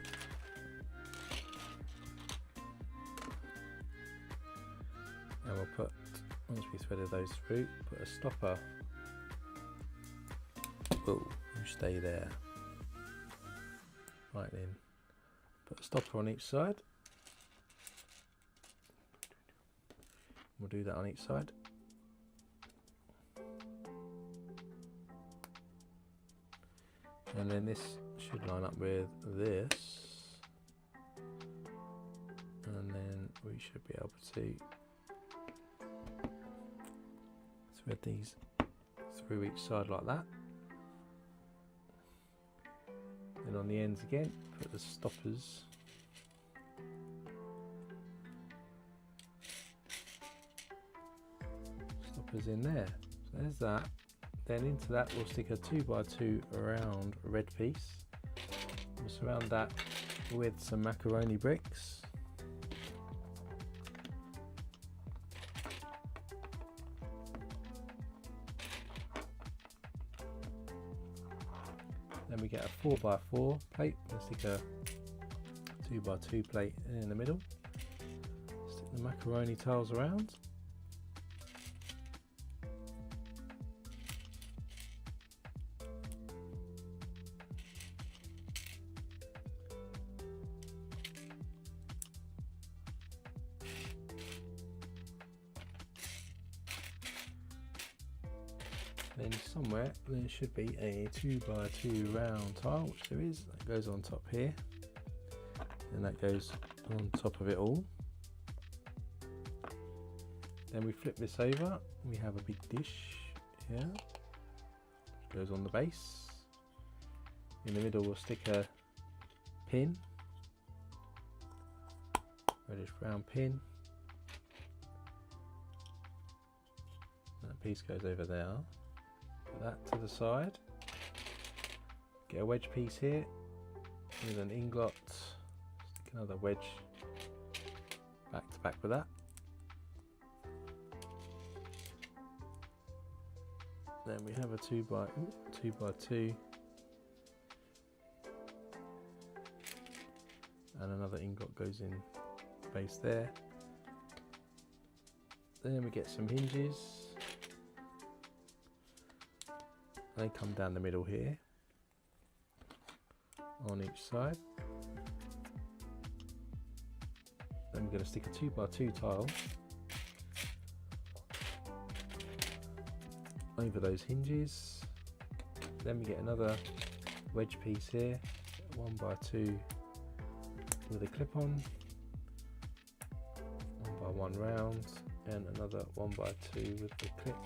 And we'll put, once we threaded those through, put a stopper. Oh, you stay there. Right then, put a stopper on each side. We'll do that on each side. And then this should line up with this, and then we should be able to thread these through each side like that. Then on the ends again, put the stoppers in there. So there's that. Then into that we'll stick a 2x2 round red piece. We'll surround that with some macaroni bricks. Then we get a 4x4 plate. We'll stick a 2x2 plate in the middle. Stick the macaroni tiles around. then somewhere there should be a 2x2 round tile, which there is. That goes on top here, and that goes on top of it all. Then we flip this over, we have a big dish here, which goes on the base. In the middle we'll stick a pin, reddish brown pin. That piece goes over there. Put that to the side. Get a wedge piece here with an ingot. Stick another wedge back to back with that. Then we have a 2x2 and another ingot goes in the base there. Then we get some hinges. They come down the middle here on each side. Then we're going to stick a 2x2 tile over those hinges. Then we get another wedge piece here, 1x2 with a clip on, 1x1 round, and another 1x2 with the clip.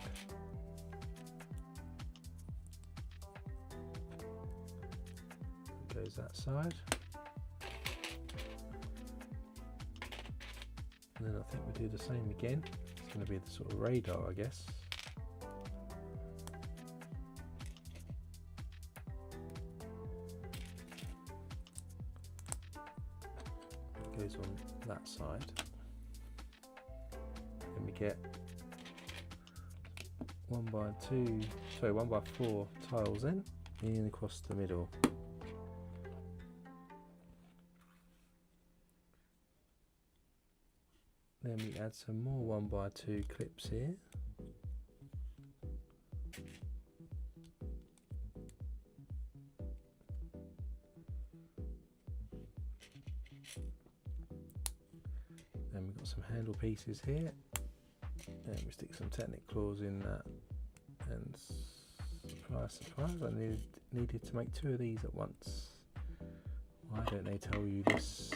Goes that side, and then I think we do the same again. It's going to be the sort of radar, I guess. It goes on that side. Then we get 1x4 tiles in across the middle. Then we add some more 1x2 clips here. Then we've got some handle pieces here. And we stick some Technic claws in that. And surprise, surprise, I needed to make 2 of these at once. Why don't they tell you this?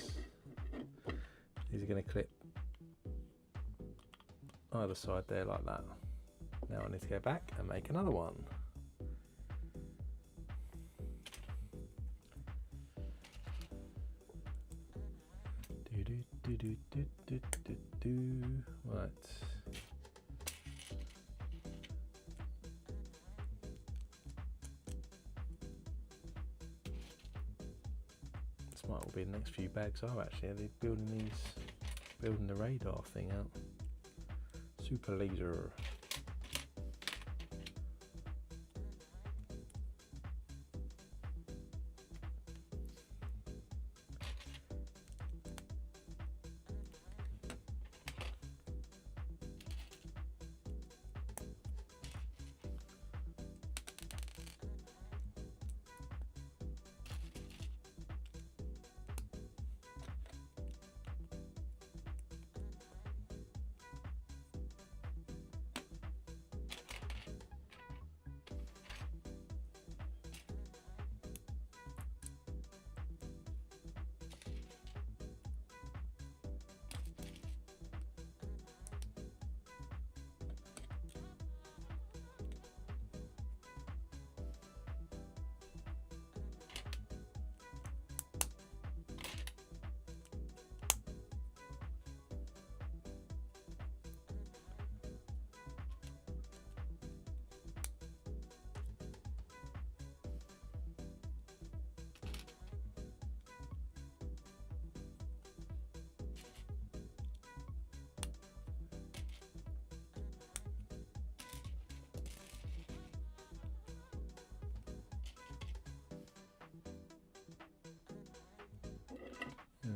These are going to clip either side there like that. Now I need to go back and make another one. Right. This might all be the next few bags are actually. They're building the radar thing out. Super laser.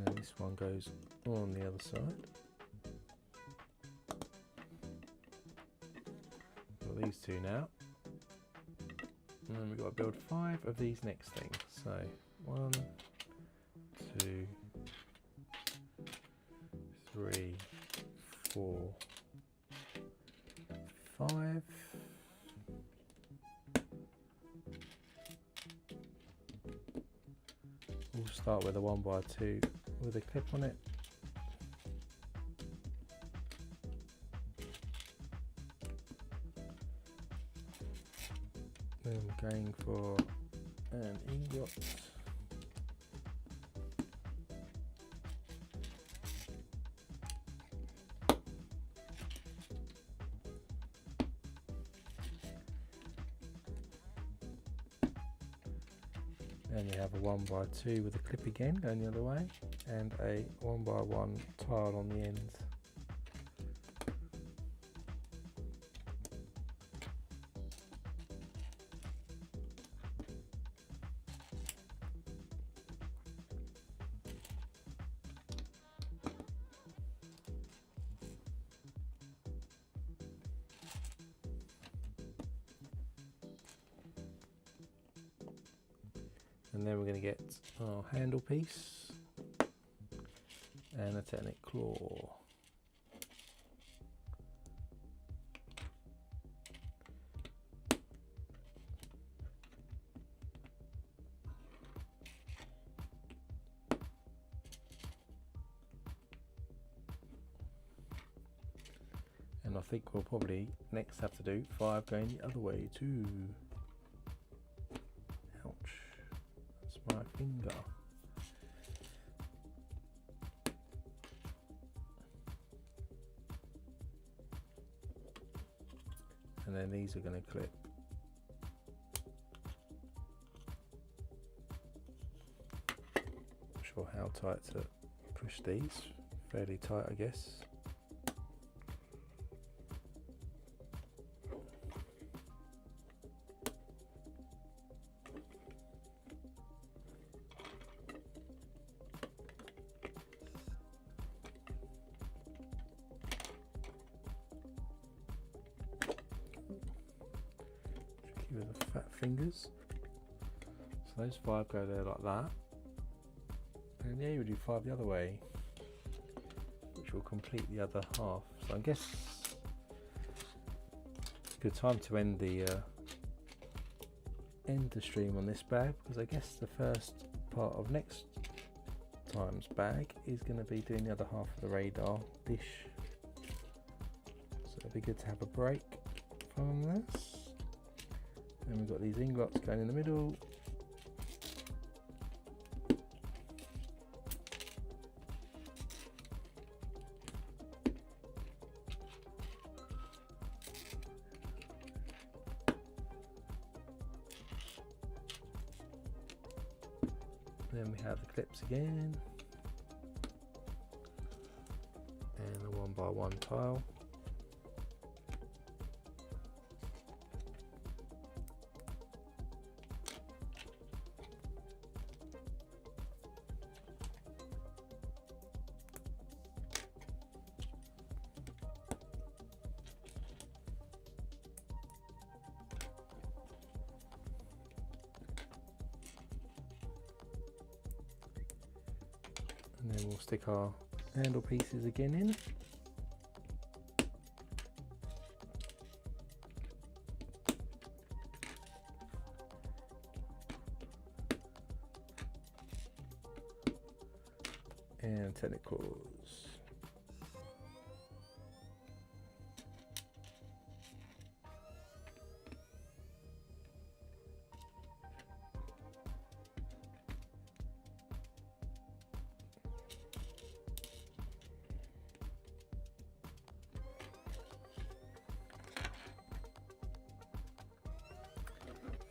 And this one goes on the other side. Got these 2 now. And then we've got to build 5 of these next things. So 1, 2, 3, 4, 5. start with a 1x2 with a clip on it. Then I'm going for an ingot. And we have a 1x2 with a clip again going the other way, and a 1x1 tile on the ends. And then we're going to get our handle piece and a technic claw. And I think we'll probably next have to do 5 going the other way too. Ouch. My finger. And then these are going to clip. Not sure how tight to push these. Fairly tight, I guess. With the fat fingers. So those 5 go there like that. And yeah, you would do 5 the other way, which will complete the other half. So I guess it's a good time to end the stream on this bag, because I guess the first part of next time's bag is going to be doing the other half of the radar dish. So it'll be good to have a break from this. And we've got these ingots going in the middle. Then we have the clips again. And a 1x1 tile. And then we'll stick our handle pieces again in. And tentacles.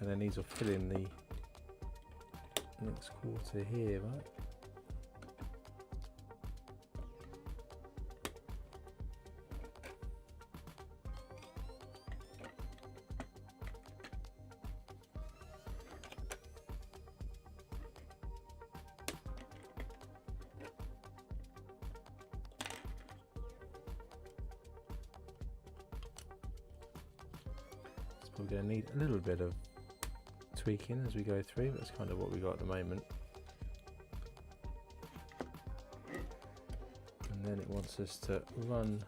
And then these will fill in the next quarter here, right? So we're going to need a little bit of tweaking as we go through. That's kind of what we got at the moment. And then it wants us to run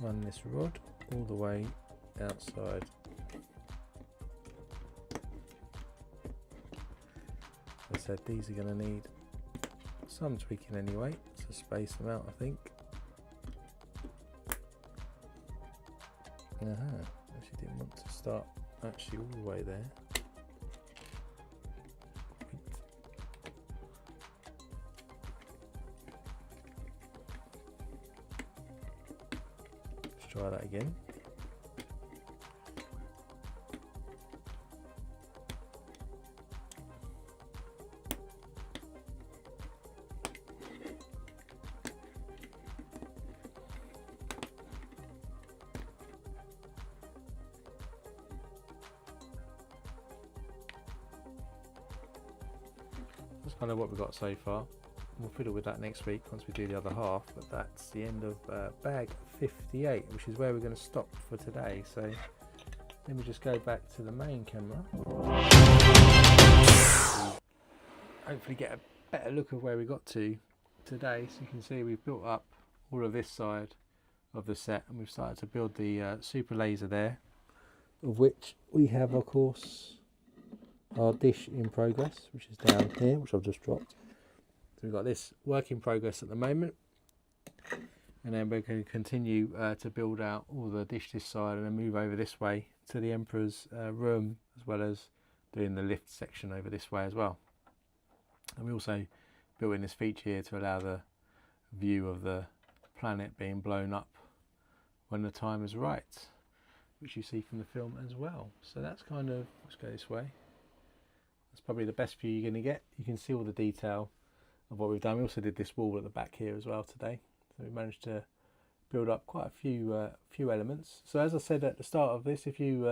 run this rod all the way outside. As I said, these are going to need some tweaking anyway, to space them out, I think. Actually didn't want to start actually all the way there. Let's try that again. That's kind of what we've got so far. We'll fiddle with that next week once we do the other half, but that's the end of bag 58, which is where we're going to stop for today. So let me just go back to the main camera. Hopefully get a better look of where we got to today. So you can see we've built up all of this side of the set, and we've started to build the super laser there, of which we have, of course, our dish in progress, which is down here, which I've just dropped. So we've got this work in progress at the moment, and then we're going to continue to build out all the dish this side, and then move over this way to the Emperor's room, as well as doing the lift section over this way as well. And we also built in this feature here to allow the view of the planet being blown up when the time is right, which you see from the film as well. So that's kind of, let's go this way. That's probably the best view you're going to get. You can see all the detail of what we've done. We also did this wall at the back here as well today. So we managed to build up quite a few elements. So as I said at the start of this, if you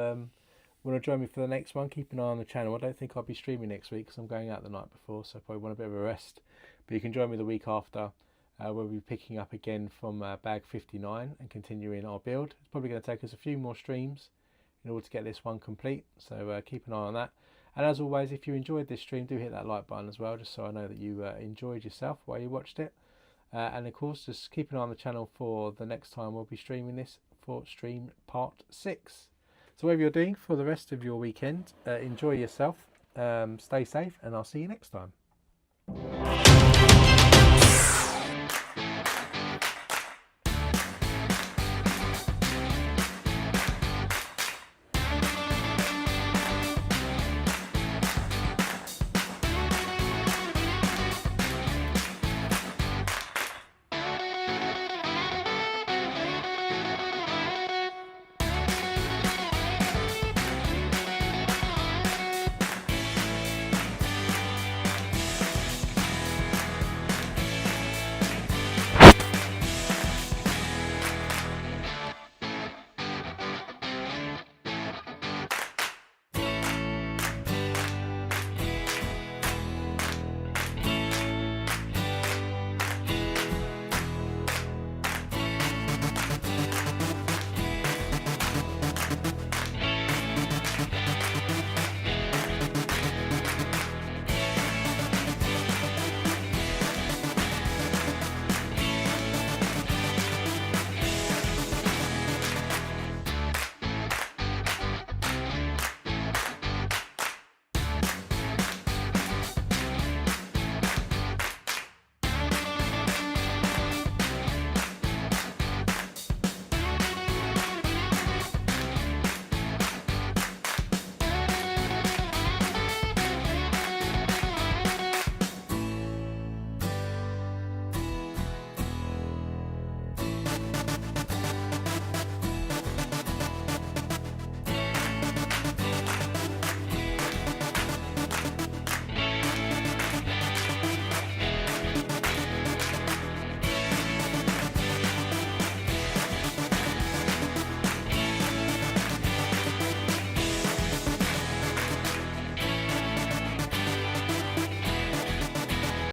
want to join me for the next one, keep an eye on the channel. I don't think I'll be streaming next week because I'm going out the night before, so I probably want a bit of a rest. But you can join me the week after. We'll be picking up again from bag 59 and continuing our build. It's probably going to take us a few more streams in order to get this one complete, so keep an eye on that. And as always, if you enjoyed this stream, do hit that like button as well, just so I know that you enjoyed yourself while you watched it. And of course, just keep an eye on the channel for the next time we'll be streaming this, for stream part 6. So whatever you're doing for the rest of your weekend, enjoy yourself, stay safe, and I'll see you next time.